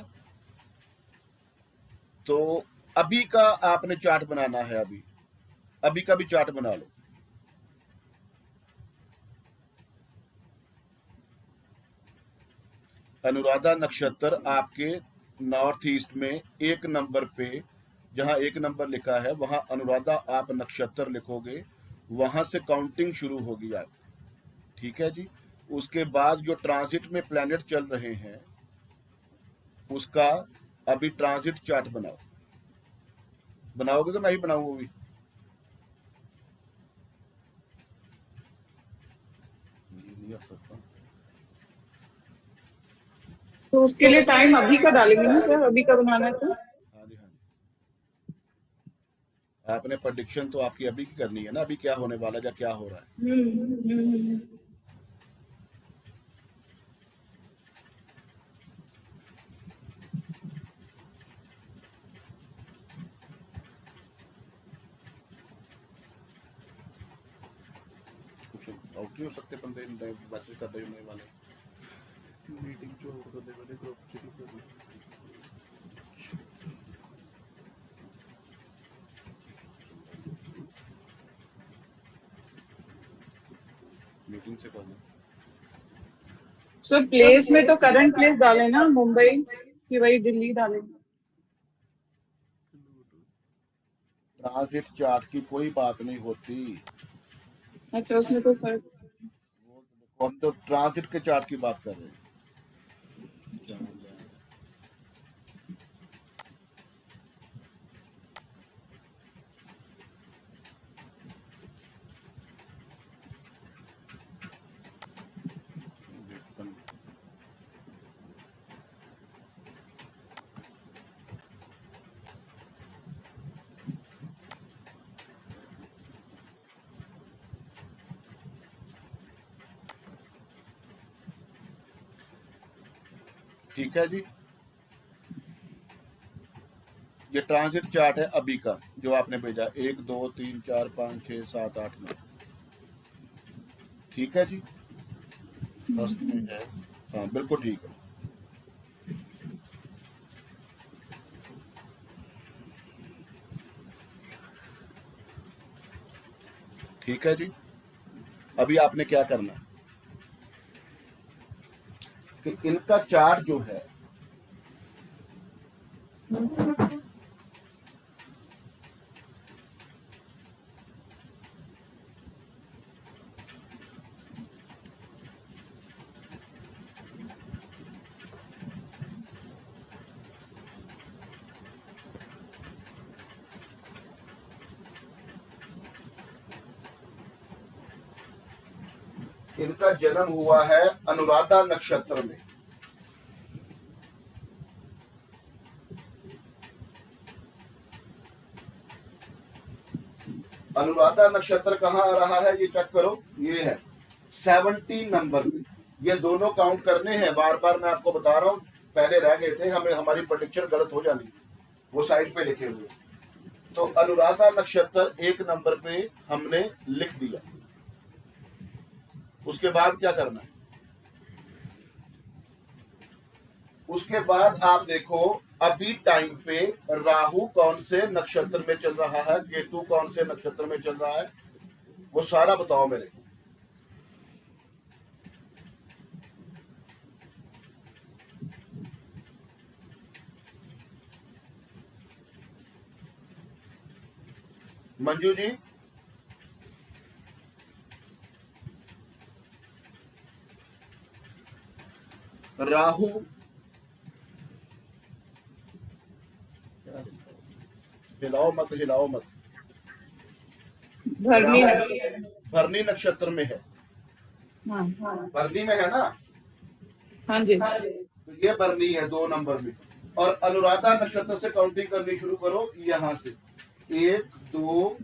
तो अभी का आपने चार्ट बनाना है। अभी का भी चार्ट बना लो। अनुराधा नक्षत्र आपके नॉर्थ ईस्ट में 1 नंबर पे, जहां 1 नंबर लिखा है वहां अनुराधा आप नक्षत्र लिखोगे, वहां से काउंटिंग शुरू होगी आप। ठीक है जी। उसके बाद जो ट्रांजिट में प्लैनेट चल रहे हैं उसका अभी ट्रांजिट चार्ट बनाओ। बनाओगे तो मैं ही बनाऊंगा अभी? तो उसके लिए टाइम अभी का डालेंगे ना सर, अभी का बनाना है तो? हाँ जी, हाँ जी। आपने प्रेडिक्शन तो आपकी अभी की करनी है ना, अभी क्या होने वाला है या क्या हो रहा है। आउट नहीं हो सकते बंदे मैसेज कर रहे होने वाले। मीटिंग जो करने वाले ग्रुप शुरू कर मीटिंग से करना। सर प्लेस में तो करंट प्लेस डाले ना, मुंबई कि वही दिल्ली डाले? ट्रांजिट चार्ट की कोई बात नहीं होती। अच्छा, उसमें तो सर हम तो ट्रांजिट के चार्ट की बात कर रहे हैं। ठीक है जी, ये ट्रांजिट चार्ट है अभी का जो आपने भेजा। 1 2 3 4 5 6 7 8 9। ठीक है जी, फर्स्ट में है। हाँ बिल्कुल ठीक है। ठीक है जी। अभी आपने क्या करना कि इनका चार्ट जो है इनका जन्म हुआ है अनुराधा नक्षत्र में। अनुराधा नक्षत्र कहाँ आ रहा है ये चेक करो। ये है 17 नंबर पे। ये दोनों काउंट करने हैं, बार बार मैं आपको बता रहा हूँ, पहले रह गए थे, हमें हमारी प्रेडिक्शन गलत हो जानी, वो साइड पे लिखे हुए। तो अनुराधा नक्षत्र 1 नंबर पे हमने लिख दिया। उसके बाद क्या करना है? उसके बाद आप देखो अभी टाइम पे राहु कौन से नक्षत्र में चल रहा है, केतु कौन से नक्षत्र में चल रहा है, वो सारा बताओ मेरे को। मंजू जी, राहु हिलाओ मत, हिलाओ मत। भरनी भरनी नक्षत्र में है। भरनी में है ना? हाँ जी। तो ये भरनी है 2 नंबर में। और अनुराधा नक्षत्र से काउंटिंग करनी शुरू करो यहां से। 1 2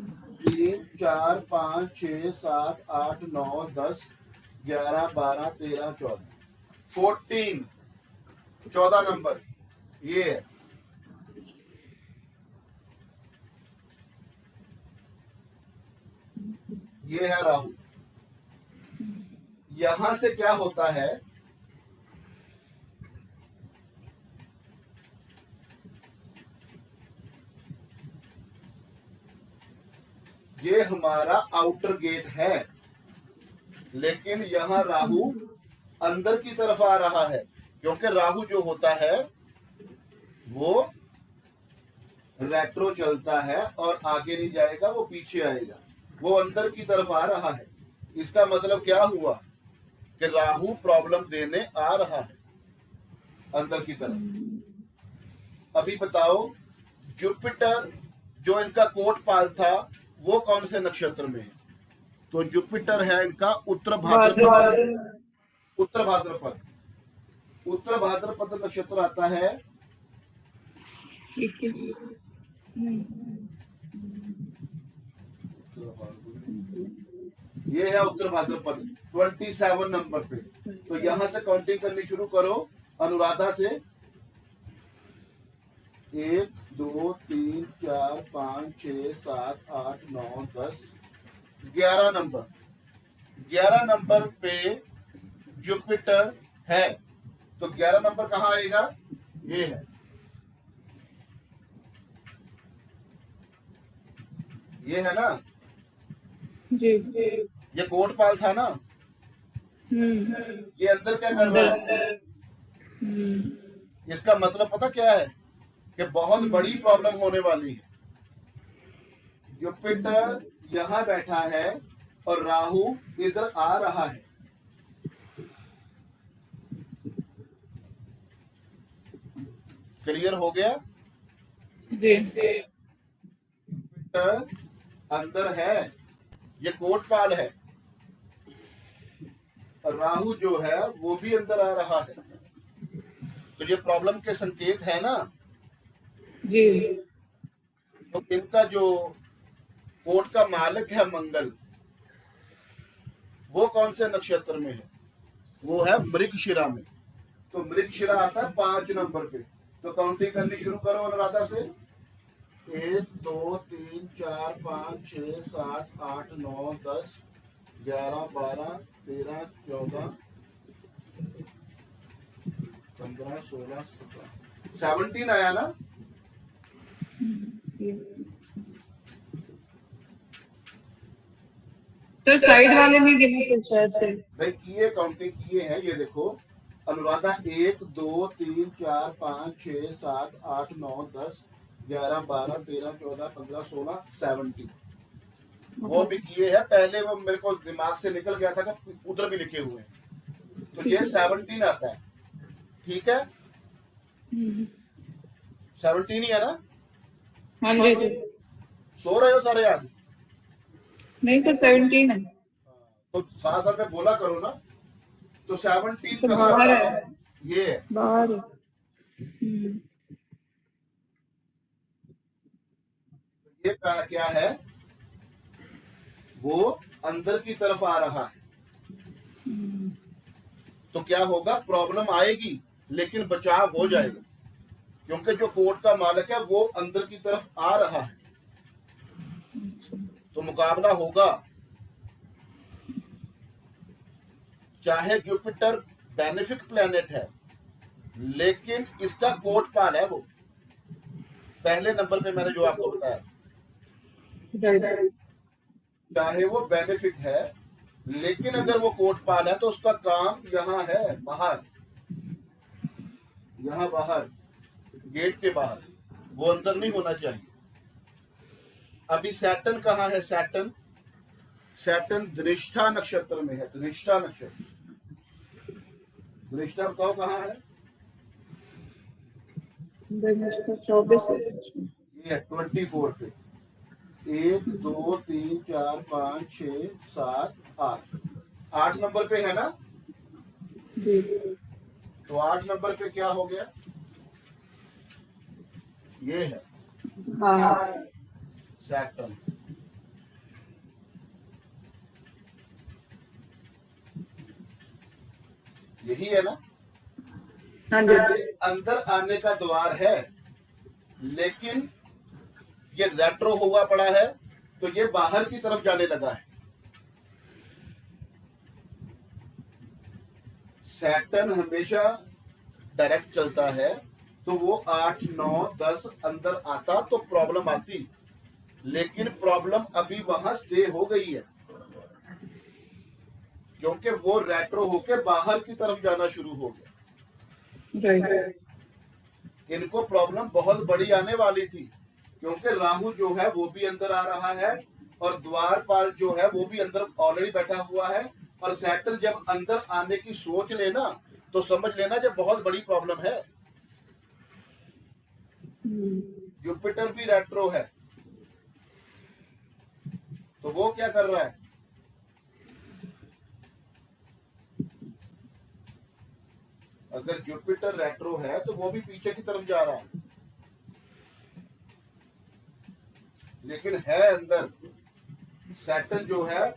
3 4 5 6 7 8 9 10 11 12 13 14 14 नंबर ये है। ये है राहु। यहां से क्या होता है, ये हमारा आउटर गेट है, लेकिन यहां राहु अंदर की तरफ आ रहा है, क्योंकि राहु जो होता है वो रेट्रो चलता है और आगे नहीं जाएगा, वो पीछे आएगा, वो अंदर की तरफ आ रहा है। इसका मतलब क्या हुआ कि राहु प्रॉब्लम देने आ रहा है अंदर की तरफ। अभी बताओ, जुपिटर जो इनका कोटपाल था वो कौन से नक्षत्र में है? तो जुपिटर है इनका उत्तर भाद्रपद। उत्तर भाद्रपद, उत्तर भाद्रपद नक्षत्र आता है। ये है उत्तर भाद्रपद 27 नंबर पे। तो यहां से काउंटिंग करनी शुरू करो अनुराधा से। 1 2 3 4 5 6 7 8 9 10 11 नंबर। 11 नंबर पे जुपिटर है, तो 11 नंबर कहाँ आएगा? ये है, ये है ना जी। ये कोटपाल था ना। ये अंदर क्या कर रहा है? इसका मतलब पता क्या है कि बहुत बड़ी प्रॉब्लम होने वाली है। जुपिटर यहां बैठा है और राहु इधर आ रहा है। क्लियर हो गया? जुपिटर अंदर है, ये कोटपाल है, और राहु जो है वो भी अंदर आ रहा है। तो ये प्रॉब्लम के संकेत है ना जी। तो इनका जो कोट का मालिक है मंगल, वो कौन से नक्षत्र में है? वो है मृगशिरा में। तो मृगशिरा आता है 5 नंबर पे। तो काउंटिंग करनी शुरू करो अनुराधा से। 1 2 3 4 5 6 7 8 9 10 11 12 13 14 15 16 17 17 आया ना? सर साइड वाले में गिने थे शायद से। भाई किए, काउंटिंग किए हैं। ये देखो अनुराधा 1 2 3 4 5 6 7 8 9 10 11 12 13 14 15 16 17 वो भी किए हैं। पहले वो मेरे को दिमाग से निकल गया था कि उधर भी लिखे हुए हैं। तो ये 17 आता है, ठीक है? 17 ही है ना? हाँ जी। सो रहे हो सारे आज? नहीं सर 17 है। तो साथ साथ में बोला करो ना। तो 17 तो कहाँ बाहर आता है। है? ये है। बाहर है। ये क्या है? वो अंदर की तरफ आ रहा है। तो क्या होगा, प्रॉब्लम आएगी लेकिन बचाव हो जाएगा, क्योंकि जो कोर्ट का मालिक है वो अंदर की तरफ आ रहा है, तो मुकाबला होगा। चाहे जुपिटर बेनिफिक प्लेनेट है लेकिन इसका कोर्ट पाल है वो, पहले नंबर पे मैंने जो आपको बताया, चाहे वो बेनिफिक है लेकिन अगर वो कोर्ट पाल है तो उसका काम यहाँ है, बाहर, यहाँ बाहर, गेट के बाहर, वो अंदर नहीं होना चाहिए। अभी सैटर्न कहाँ है? सैटर्न धनिष्ठा नक्षत्र में है, धनिष्ठा नक्षत्र। धनिष्ठा बताओ कहाँ है? 24 ये है 24 पे। 1 2 3 4 5 6 7 8 8 नंबर पे है ना? तो 8 नंबर पे क्या हो गया? ये है सैटर्न। यही है ना? अंदर आने का द्वार है लेकिन ये रेट्रो हुआ पड़ा है तो ये बाहर की तरफ जाने लगा है। सैटर्न हमेशा डायरेक्ट चलता है तो वो 8 9 10 अंदर आता तो प्रॉब्लम आती, लेकिन प्रॉब्लम अभी वहां स्टे हो गई है क्योंकि वो रेट्रो होके बाहर की तरफ जाना शुरू हो गया। इनको प्रॉब्लम बहुत बड़ी आने वाली थी क्योंकि राहु जो है वो भी अंदर आ रहा है और द्वारपाल जो है वो भी अंदर ऑलरेडी बैठा हुआ है, और सैटर्न जब अंदर आने की सोच लेना तो समझ लेना जब बहुत बड़ी प्रॉब्लम है। जुपिटर भी रेट्रो है तो वो क्या कर रहा है? अगर जुपिटर रेट्रो है तो वो भी पीछे की तरफ जा रहा है, लेकिन है अंदर। सैटर्न जो है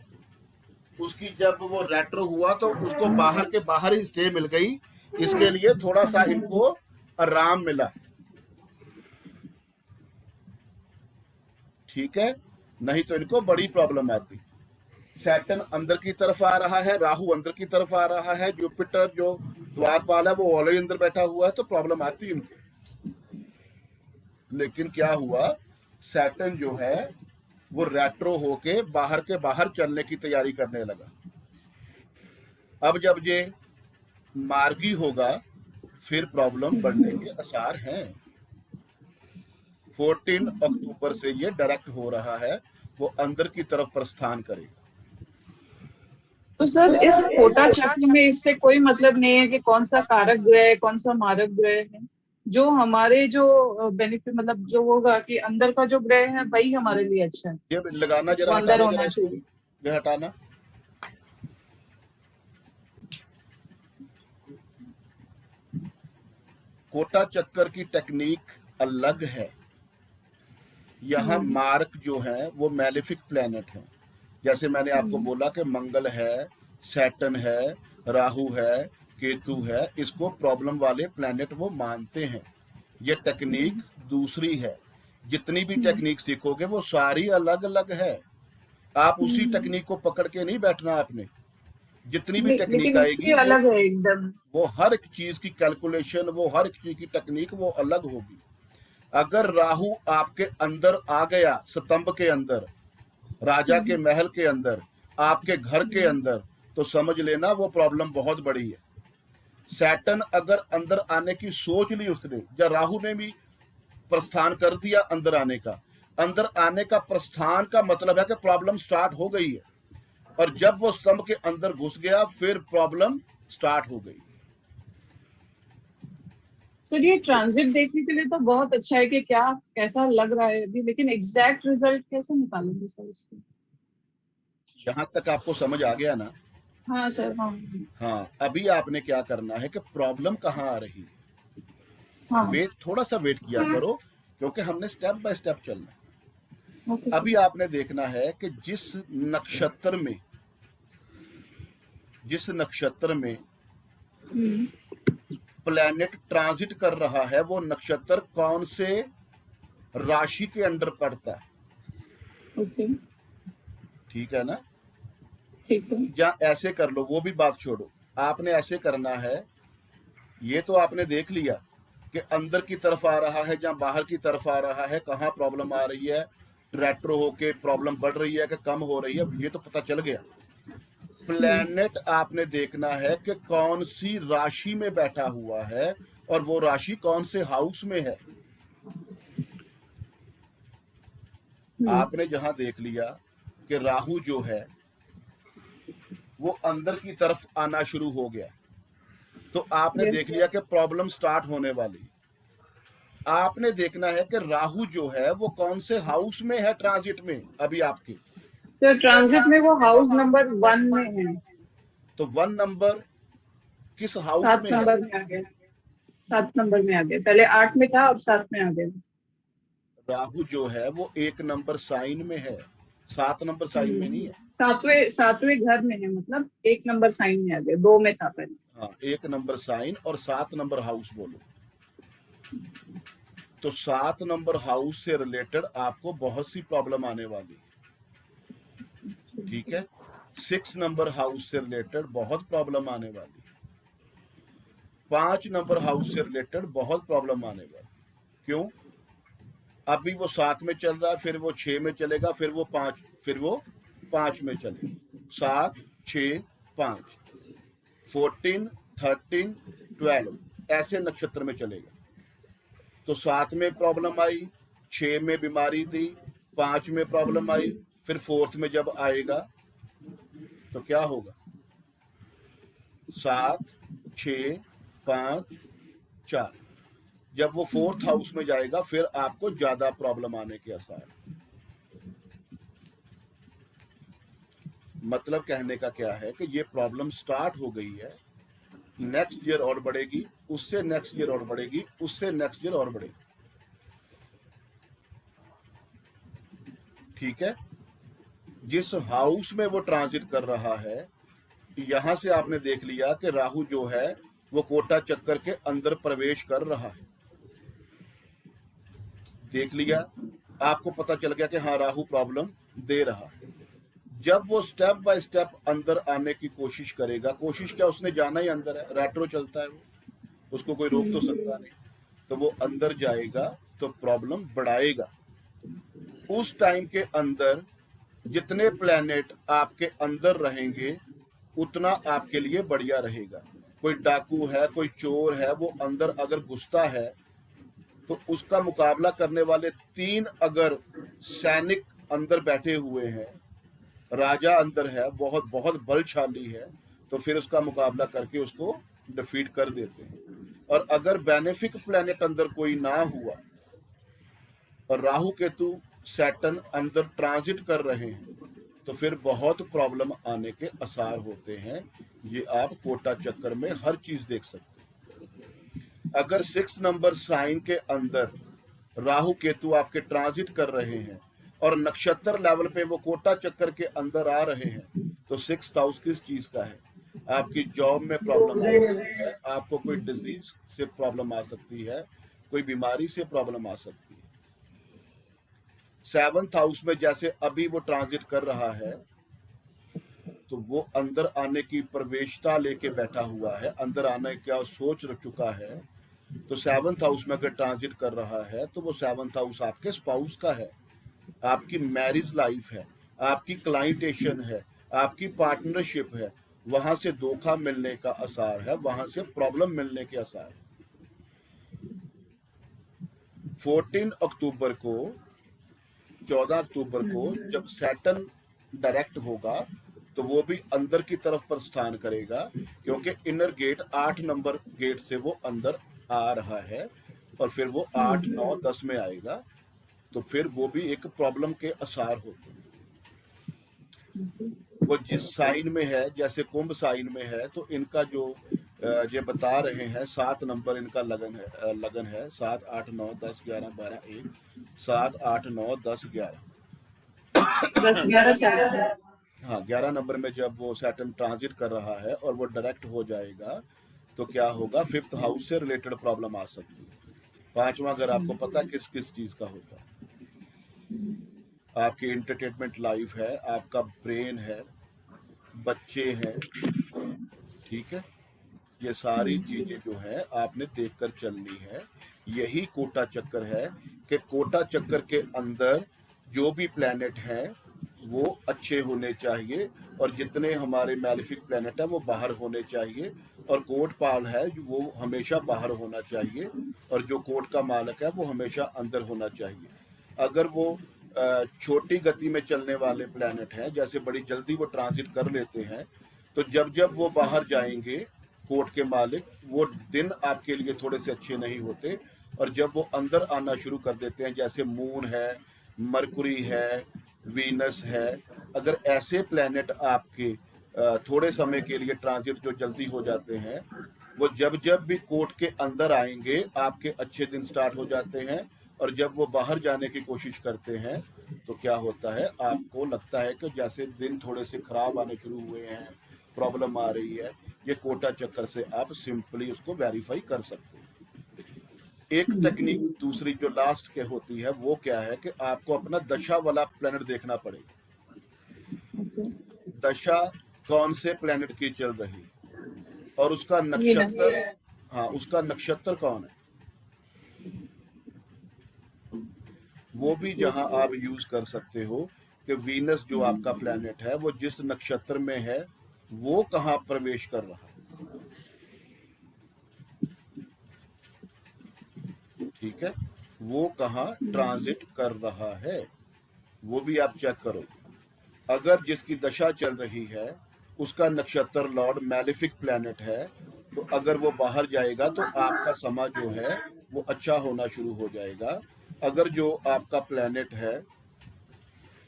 उसकी जब वो रेट्रो हुआ तो उसको बाहर के बाहर ही स्टे मिल गई, इसके लिए थोड़ा सा इनको आराम मिला, ठीक है, नहीं तो इनको बड़ी प्रॉब्लम आती। सैटर्न अंदर की तरफ आ रहा है, राहु अंदर की तरफ आ रहा है, जुपिटर जो द्वारपाल है वो ऑलरेडी अंदर बैठा हुआ है, तो प्रॉब्लम आती इनको। लेकिन क्या हुआ, सैटर्न जो है वो रेट्रो होके बाहर के बाहर चलने की तैयारी करने लगा। अब जब ये मार्गी होगा फिर प्रॉब्लम बढ़ने के आसार हैं। 14 अक्टूबर से ये डायरेक्ट हो रहा है, वो अंदर की तरफ प्रस्थान करेगा। तो सर इस कोटा चक्र में इससे कोई मतलब नहीं है कि कौन सा कारक ग्रह है कौन सा मारक ग्रह है, जो हमारे जो बेनिफिट मतलब जो होगा कि अंदर का जो ग्रह है वही हमारे लिए अच्छा है। ये लगाना जरा, अंदर होना चाहिए, ये हटाना। कोटा चक्कर की टेक्निक अलग है। यहाँ मार्क जो है वो मैलेफिक प्लेनेट है, जैसे मैंने आपको बोला कि मंगल है, सैटर्न है, राहु है, केतु है, इसको प्रॉब्लम वाले प्लेनेट वो मानते हैं। ये टेक्निक दूसरी है। जितनी भी टेक्निक सीखोगे वो सारी अलग अलग है, आप उसी टेक्निक को पकड़ के नहीं बैठना आपने। जितनी भी टेक्निक आएगी अलग है एकदम, वो हर एक चीज की कैलकुलेशन, वो हर एक चीज की टेक्निक वो अलग होगी। अगर राहु आपके अंदर आ गया, स्तंभ के अंदर, राजा के महल के अंदर, आपके घर के अंदर, तो समझ लेना वो प्रॉब्लम बहुत बड़ी है। सैटर्न अगर अंदर आने की सोच ली उसने, या राहु ने भी प्रस्थान कर दिया अंदर आने का, अंदर आने का प्रस्थान का मतलब है कि प्रॉब्लम स्टार्ट हो गई है, और जब वो स्तंभ के अंदर घुस गया फिर प्रॉब्लम स्टार्ट हो गई। सर ये ट्रांजिट देखने के लिए तो बहुत अच्छा है कि क्या कैसा लग रहा है अभी, लेकिन एग्जैक्ट रिजल्ट कैसे निकालेंगे सर इसके? यहाँ तक आपको समझ आ गया ना? हाँ सर, हाँ, अभी आपने क्या करना है कि प्रॉब्लम कहाँ आ रही है, हाँ, वेट, थोड़ा सा वेट किया करो, क्योंकि हमने स्टेप बाय स्टेप चलना है। ओके। अभी आपने देखना है कि जिस नक्षत्र में प्लैनेट ट्रांजिट कर रहा है वो नक्षत्र कौन से राशि के अंडर पड़ता है। ओके, ठीक है ना। ठीक है। या ऐसे कर लो, वो भी बात छोड़ो, आपने ऐसे करना है। ये तो आपने देख लिया कि अंदर की तरफ आ रहा है या बाहर की तरफ आ रहा है, कहाँ प्रॉब्लम आ रही है, रेट्रो होके प्रॉब्लम बढ़ रही है कि कम हो रही है, ये तो पता चल गया। प्लैनेट आपने देखना है कि कौन सी राशि में बैठा हुआ है और वो राशि कौन से हाउस में है। आपने जहां देख लिया कि राहु जो है वो अंदर की तरफ आना शुरू हो गया, तो आपने देख लिया कि प्रॉब्लम स्टार्ट होने वाली। आपने देखना है कि राहु जो है वो कौन से हाउस में है ट्रांजिट में अभी आपके। तो ट्रांजिट में वो हाउस नंबर 1 में है। तो 1 नंबर किस हाउस 7 में नंबर है? में आ गया, 7 नंबर में आ गया। पहले 8 में था और 7 में आ गया। राहु जो है वो 1 नंबर साइन में है, 7 नंबर साइन में नहीं है। 7वें घर में है, मतलब 1 नंबर साइन में आ गया, 2 में था पहले। हाँ, 1 नंबर साइन और 7 नंबर हाउस बोलो। तो 7 नंबर हाउस से रिलेटेड आपको बहुत सी प्रॉब्लम आने वाली, ठीक है। 6 नंबर हाउस से रिलेटेड बहुत प्रॉब्लम आने वाली, 5 नंबर हाउस से रिलेटेड बहुत प्रॉब्लम आने वाली। क्यों? अभी वो 7 में चल रहा है, फिर वो 6 में चलेगा, फिर वो 5 में चलेगा। 7, 6, 5, 14, 13, 12 ऐसे नक्षत्र में चलेगा। तो 7 में प्रॉब्लम आई, 6 में बीमारी थी, 5 में प्रॉब्लम आई, फिर 4th में जब आएगा तो क्या होगा? 7, 6, 5, 4। जब वो 4th हाउस में जाएगा फिर आपको ज्यादा प्रॉब्लम आने के आसार। मतलब कहने का क्या है कि ये प्रॉब्लम स्टार्ट हो गई है, नेक्स्ट ईयर और बढ़ेगी, उससे नेक्स्ट ईयर और बढ़ेगी, उससे नेक्स्ट ईयर और बढ़ेगी। ठीक है। जिस हाउस में वो ट्रांजिट कर रहा है, यहां से आपने देख लिया कि राहु जो है वो कोटा चक्कर के अंदर प्रवेश कर रहा है। देख लिया, आपको पता चल गया कि हाँ राहु प्रॉब्लम दे रहा है। जब वो स्टेप बाय स्टेप अंदर आने की कोशिश करेगा, कोशिश क्या, उसने जाना ही अंदर है, रेट्रो चलता है वो, उसको कोई रोक तो सकता नहीं। तो वो अंदर जाएगा तो प्रॉब्लम बढ़ाएगा। उस टाइम के अंदर जितने प्लैनेट आपके अंदर रहेंगे उतना आपके लिए बढ़िया रहेगा। कोई डाकू है, कोई चोर है, वो अंदर अगर घुसता है तो उसका मुकाबला करने वाले 3 अगर सैनिक अंदर बैठे हुए हैं, राजा अंदर है, बहुत बहुत बलशाली है, तो फिर उसका मुकाबला करके उसको डिफीट कर देते हैं। और अगर बेनिफिक प्लैनेट अंदर कोई ना हुआ और राहु केतु सैटर्न अंदर ट्रांजिट कर रहे हैं तो फिर बहुत प्रॉब्लम आने के आसार होते हैं। ये आप कोटा चक्कर में हर चीज देख सकते हैं। अगर 6 नंबर साइन के अंदर राहु केतु आपके ट्रांजिट कर रहे हैं और नक्षत्र लेवल पे वो कोटा चक्कर के अंदर आ रहे हैं, तो 6th हाउस किस चीज का है? आपकी जॉब में प्रॉब्लम आ सकती है, आपको कोई डिजीज से प्रॉब्लम आ सकती है, कोई बीमारी से प्रॉब्लम आ सकती है। 7th हाउस में जैसे अभी वो ट्रांजिट कर रहा है तो वो अंदर आने की प्रवेशता लेके बैठा हुआ है, अंदर आने का सोच रख चुका है। तो 7th हाउस में अगर ट्रांजिट कर रहा है तो वो 7th हाउस आपके स्पाउस का है, आपकी मैरिज लाइफ है, आपकी क्लाइंटेशन है, आपकी पार्टनरशिप है, वहां से धोखा मिलने का आसार है, वहां से प्रॉब्लम मिलने के आसार है। 14 अक्टूबर को 14 अक्टूबर को जब सैटर्न डायरेक्ट होगा तो वो भी अंदर की तरफ प्रस्थान करेगा, क्योंकि इनर गेट 8 नंबर गेट से वो अंदर आ रहा है और फिर वो 8, 9, 10 में आएगा। तो फिर वो भी एक प्रॉब्लम के आसार होते हैं। वो जिस साइन में है, जैसे कुंभ साइन में है, तो इनका जो ये बता रहे हैं 7 नंबर इनका लगन है 7, 8, 9, 10, 11, 12, 1, 7, 8, 9, 10, 11 10, 11 हाँ 11 नंबर में जब वो सैटर्न ट्रांजिट कर रहा है और वो डायरेक्ट हो जाएगा तो क्या होगा, 5th हाउस से रिलेटेड प्रॉब्लम आ सकती है। 5वां घर आपको पता है किस किस चीज का होता है, आपकी एंटरटेनमेंट लाइफ है, आपका ब्रेन है, बच्चे हैं, ठीक है। ये सारी चीजें जो है आपने देखकर चलनी है। यही कोटा चक्कर है कि कोटा चक्कर के अंदर जो भी प्लैनेट है वो अच्छे होने चाहिए, और जितने हमारे मैलिफिक प्लैनेट है वो बाहर होने चाहिए, और कोट पाल है वो हमेशा बाहर होना चाहिए, और जो कोट का मालक है वो हमेशा अंदर होना चाहिए। अगर वो छोटी गति में चलने वाले प्लैनेट हैं, जैसे बड़ी जल्दी वो ट्रांजिट कर लेते हैं, तो जब जब वो बाहर जाएंगे कोट के मालिक, वो दिन आपके लिए थोड़े से अच्छे नहीं होते, और जब वो अंदर आना शुरू कर देते हैं, जैसे मून है, मरकुरी है, वीनस है, अगर ऐसे प्लैनेट आपके थोड़े समय के लिए ट्रांजिट जो जल्दी हो जाते हैं, वो जब जब भी कोट के अंदर आएंगे आपके अच्छे दिन स्टार्ट हो जाते हैं, और जब वो बाहर जाने की कोशिश करते हैं तो क्या होता है, आपको लगता है कि जैसे दिन थोड़े से खराब आने शुरू हुए हैं, प्रॉब्लम आ रही है। ये कोटा चक्कर से आप सिंपली उसको वेरीफाई कर सकते हैं। एक टेक्निक दूसरी जो लास्ट के होती है वो क्या है कि आपको अपना दशा वाला प्लैनेट देखना पड़ेगा। दशा कौन से प्लैनेट की चल रही और उसका नक्षत्र, हाँ उसका नक्षत्र कौन है, वो भी जहां आप यूज कर सकते हो कि वीनस जो आपका प्लैनेट है वो जिस नक्षत्र में है वो कहां प्रवेश कर रहा है, ठीक है, वो कहां ट्रांजिट कर रहा है, वो भी आप चेक करोगे। अगर जिसकी दशा चल रही है उसका नक्षत्र लॉर्ड मैलिफिक प्लैनेट है, तो अगर वो बाहर जाएगा तो आपका समा जो है वो अच्छा होना शुरू हो जाएगा। अगर जो आपका प्लैनेट है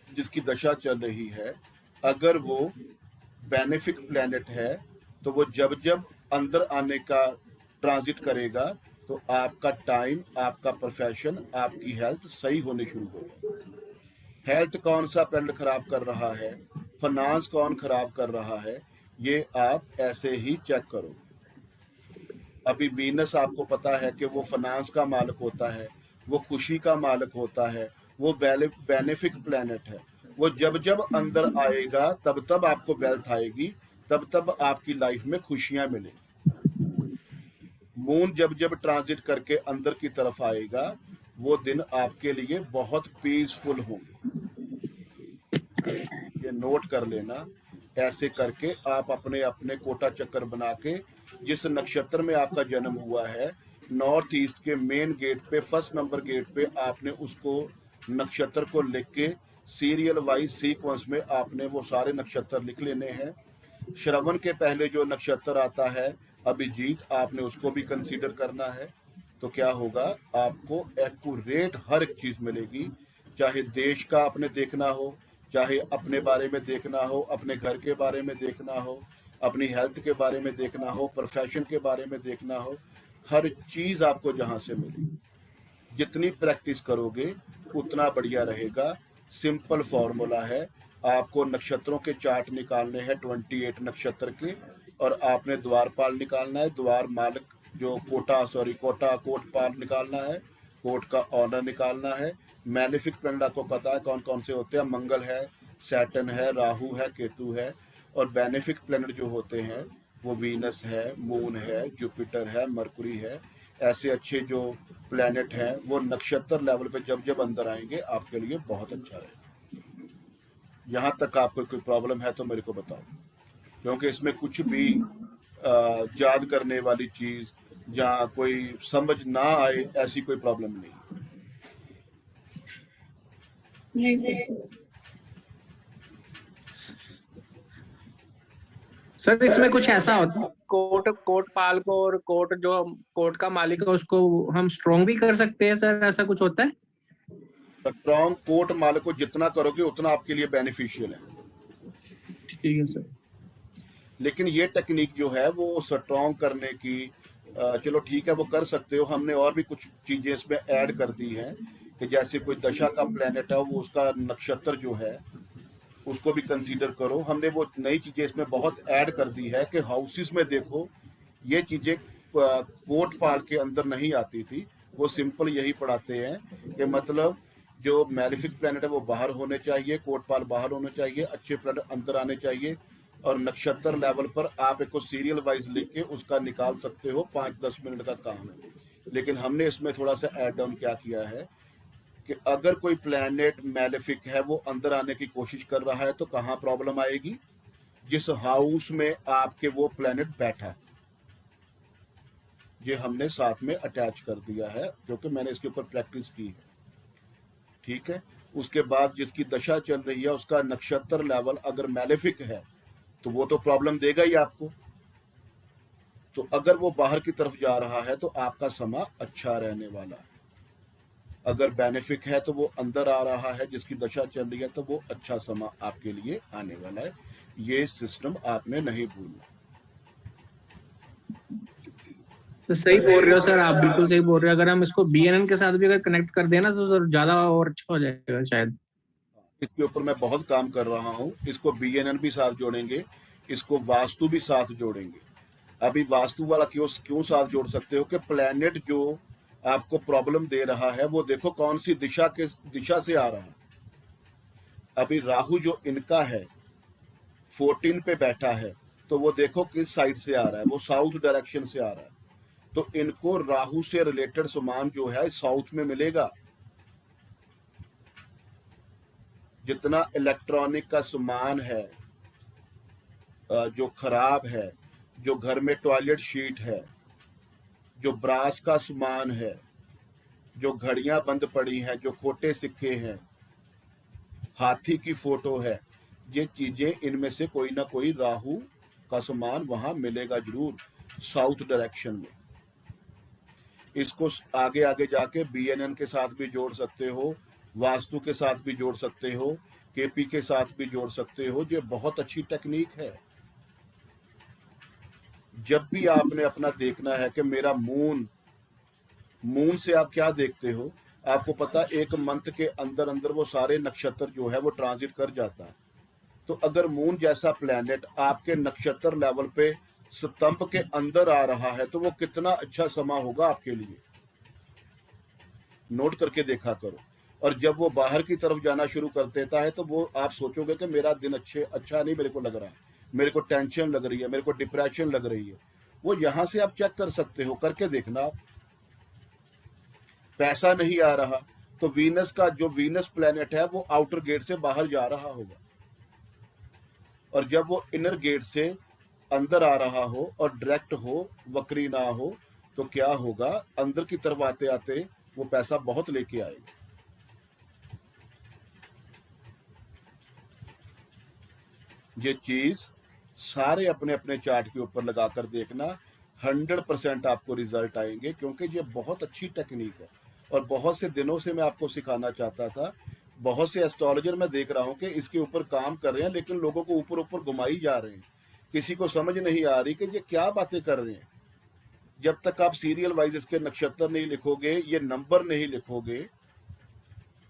जिसकी दशा चल रही है, अगर वो बेनिफिक प्लैनेट है, तो वो जब जब अंदर आने का ट्रांजिट करेगा तो आपका टाइम, आपका प्रोफेशन, आपकी हेल्थ सही होने शुरू हो जाएगी। हेल्थ कौन सा प्लैनेट खराब कर रहा है, फाइनेंस कौन खराब कर रहा है, ये आप ऐसे ही चेक करो। अभी वीनस आपको पता है कि वो फाइनेंस का मालिक होता है, वो खुशी का मालिक होता है, वो बेनिफिक प्लैनेट है। वो जब जब अंदर आएगा तब तब आपको वेल्थ आएगी, तब तब आपकी लाइफ में खुशियां मिलेंगी। मून जब जब ट्रांजिट करके अंदर की तरफ आएगा वो दिन आपके लिए बहुत पीसफुल होंगे। ये नोट कर लेना। ऐसे करके आप अपने अपने कोटा चक्कर बना के जिस नक्षत्र में आपका जन्म हुआ है, नॉर्थ ईस्ट के मेन गेट पे, फर्स्ट नंबर गेट पे आपने उसको नक्षत्र को लिख के सीरियल वाइज सीक्वेंस में आपने वो सारे नक्षत्र लिख लेने हैं। श्रवण के पहले जो नक्षत्र आता है अभिजीत, आपने उसको भी कंसीडर करना है। तो क्या होगा, आपको एक्यूरेट हर एक चीज मिलेगी, चाहे देश का आपने देखना हो, चाहे अपने बारे में देखना हो, अपने घर के बारे में देखना हो, अपनी हेल्थ के बारे में देखना हो, प्रोफेशन के बारे में देखना हो, हर चीज आपको जहां से मिलेगी। जितनी प्रैक्टिस करोगे उतना बढ़िया रहेगा। सिंपल फॉर्मूला है, आपको नक्षत्रों के चार्ट निकालने हैं 28 नक्षत्र के, और आपने द्वारपाल निकालना है, द्वार मालिक जो कोटपाल निकालना है, कोट का ऑनर निकालना है। मैलिफिक प्लैनेट आपको पता है कौन कौन से होते हैं, मंगल है, सैटर्न है, राहु है, केतु है। और बेनिफिक प्लैनेट जो होते हैं वो वीनस है, मून है, जुपिटर है, मरकुरी है। ऐसे अच्छे जो प्लैनेट हैं वो नक्षत्र लेवल पे जब जब अंदर आएंगे आपके लिए बहुत अच्छा रहेगा। यहाँ तक आपको कोई प्रॉब्लम है तो मेरे को बताओ, क्योंकि इसमें कुछ भी याद करने वाली चीज जहाँ कोई समझ ना आए ऐसी कोई प्रॉब्लम नहीं। नहीं सर। सर इसमें कुछ ऐसा होता है, कोट पाल को और कोट का मालिक है उसको हम स्ट्रॉन्ग भी कर सकते हैं सर, ऐसा कुछ होता है? स्ट्रॉन्ग कोट मालिक को जितना करोगे उतना आपके लिए बेनिफिशियल है। ठीक है सर। लेकिन ये टेक्निक जो है वो स्ट्रॉन्ग करने की, चलो ठीक है वो कर सकते हो। हमने और भी कुछ चीजें इसमें ऐड कर दी हैं कि जैसे कोई दशा का प्लेनेट है वो उसका नक्षत्र जो है उसको भी कंसीडर करो। हमने वो नई चीजें इसमें बहुत ऐड कर दी है कि हाउसेस में देखो ये चीजें कोट पाल के अंदर नहीं आती थी। वो सिंपल यही पढ़ाते हैं कि मतलब जो मैलिफिक प्लैनेट है वो बाहर होने चाहिए, कोट पाल बाहर होने चाहिए, अच्छे प्लैनेट अंदर आने चाहिए, और नक्षत्र लेवल पर आप एक को सीरियल वाइज लिख के उसका निकाल सकते हो। 5-10 मिनट का काम है। लेकिन हमने इसमें थोड़ा सा ऐड ऑन क्या किया है कि अगर कोई प्लैनेट मैलेफिक है वो अंदर आने की कोशिश कर रहा है तो कहाँ प्रॉब्लम आएगी? जिस हाउस में आपके वो प्लैनेट बैठा है। ये हमने साथ में अटैच कर दिया है क्योंकि मैंने इसके ऊपर प्रैक्टिस की है। ठीक है। उसके बाद जिसकी दशा चल रही है उसका नक्षत्र लेवल अगर मैलेफिक है तो वो तो प्रॉब्लम देगा ही आपको। तो अगर वो बाहर की तरफ जा रहा है तो आपका समय अच्छा रहने वाला है। अगर बेनिफिक है तो वो अंदर आ रहा है, जिसकी दशा चल रही है तो वो अच्छा समय आपके लिए आने वाला है। ये सिस्टम आपने नहीं भूलना। तो सही बोल रहे हो सर, आप बिल्कुल सही बोल रहे हो। अगर हम इसको BNN के साथ भी अगर कनेक्ट कर देना तो सर ज्यादा और अच्छा हो जाएगा शायद। इसके ऊपर मैं बहुत काम कर रहा हूँ। इसको BNN भी साथ जोड़ेंगे, इसको वास्तु भी साथ जोड़ेंगे। अभी वास्तु वाला क्यों साथ जोड़ सकते हो कि प्लैनेट जो आपको प्रॉब्लम दे रहा है वो देखो कौन सी दिशा से आ रहा है। अभी राहु जो इनका है 14 पे बैठा है तो वो देखो किस साइड से आ रहा है, वो साउथ डायरेक्शन से आ रहा है। तो इनको राहु से रिलेटेड सामान जो है साउथ में मिलेगा। जितना इलेक्ट्रॉनिक का सामान है जो खराब है, जो घर में टॉयलेट शीट है, जो ब्रास का सामान है, जो घड़ियां बंद पड़ी हैं, जो खोटे सिक्के हैं, हाथी की फोटो है, ये चीजें इनमें से कोई ना कोई राहु का सामान वहां मिलेगा जरूर साउथ डायरेक्शन में। इसको आगे आगे जाके BNN के साथ भी जोड़ सकते हो, वास्तु के साथ भी जोड़ सकते हो, KP के साथ भी जोड़ सकते हो। ये बहुत अच्छी टेक्निक है। जब भी आपने अपना देखना है कि मेरा मून से आप क्या देखते हो, आपको पता एक मंथ के अंदर अंदर वो सारे नक्षत्र जो है वो ट्रांजिट कर जाता है। तो अगर मून जैसा प्लैनेट आपके नक्षत्र लेवल पे स्तंभ के अंदर आ रहा है तो वो कितना अच्छा समय होगा आपके लिए। नोट करके देखा करो। और जब वो बाहर की तरफ जाना शुरू कर देता है तो वो आप सोचोगे कि मेरा दिन अच्छा नहीं मेरे को लग रहा है, मेरे को टेंशन लग रही है, मेरे को डिप्रेशन लग रही है। वो यहां से आप चेक कर सकते हो, करके देखना आप। पैसा नहीं आ रहा तो वीनस प्लैनेट है वो आउटर गेट से बाहर जा रहा होगा, और जब वो इनर गेट से अंदर आ रहा हो और डायरेक्ट हो, वक्री ना हो, तो क्या होगा, अंदर की तरफ आते आते वो पैसा बहुत लेके आएगा। ये चीज सारे अपने अपने चार्ट के ऊपर लगाकर देखना, 100% आपको रिजल्ट आएंगे, क्योंकि ये बहुत अच्छी टेक्निक है और बहुत से दिनों से मैं आपको सिखाना चाहता था। बहुत से एस्ट्रोलॉजर मैं देख रहा हूँ कि इसके ऊपर काम कर रहे हैं, लेकिन लोगों को ऊपर ऊपर घुमाई जा रहे हैं। किसी को समझ नहीं आ रही कि ये क्या बातें कर रहे हैं। जब तक आप सीरियल वाइज इसके नक्षत्र नहीं लिखोगे, ये नंबर नहीं लिखोगे,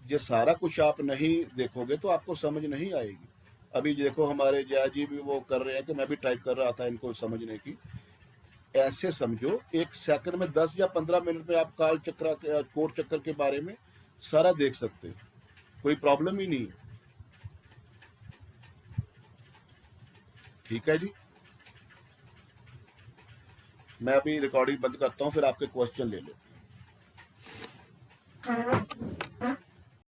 ये सारा कुछ आप नहीं देखोगे तो आपको समझ नहीं आएगी। अभी देखो हमारे जया जी भी वो कर रहे हैं कि मैं भी ट्राई कर रहा था इनको समझने की। ऐसे समझो 1 सेकंड में 10 या 15 मिनट में आप काल चक्र कोट चक्र के बारे में सारा देख सकते हो, कोई प्रॉब्लम ही नहीं है। ठीक है जी, मैं अभी रिकॉर्डिंग बंद करता हूं, फिर आपके क्वेश्चन ले लेते हैं।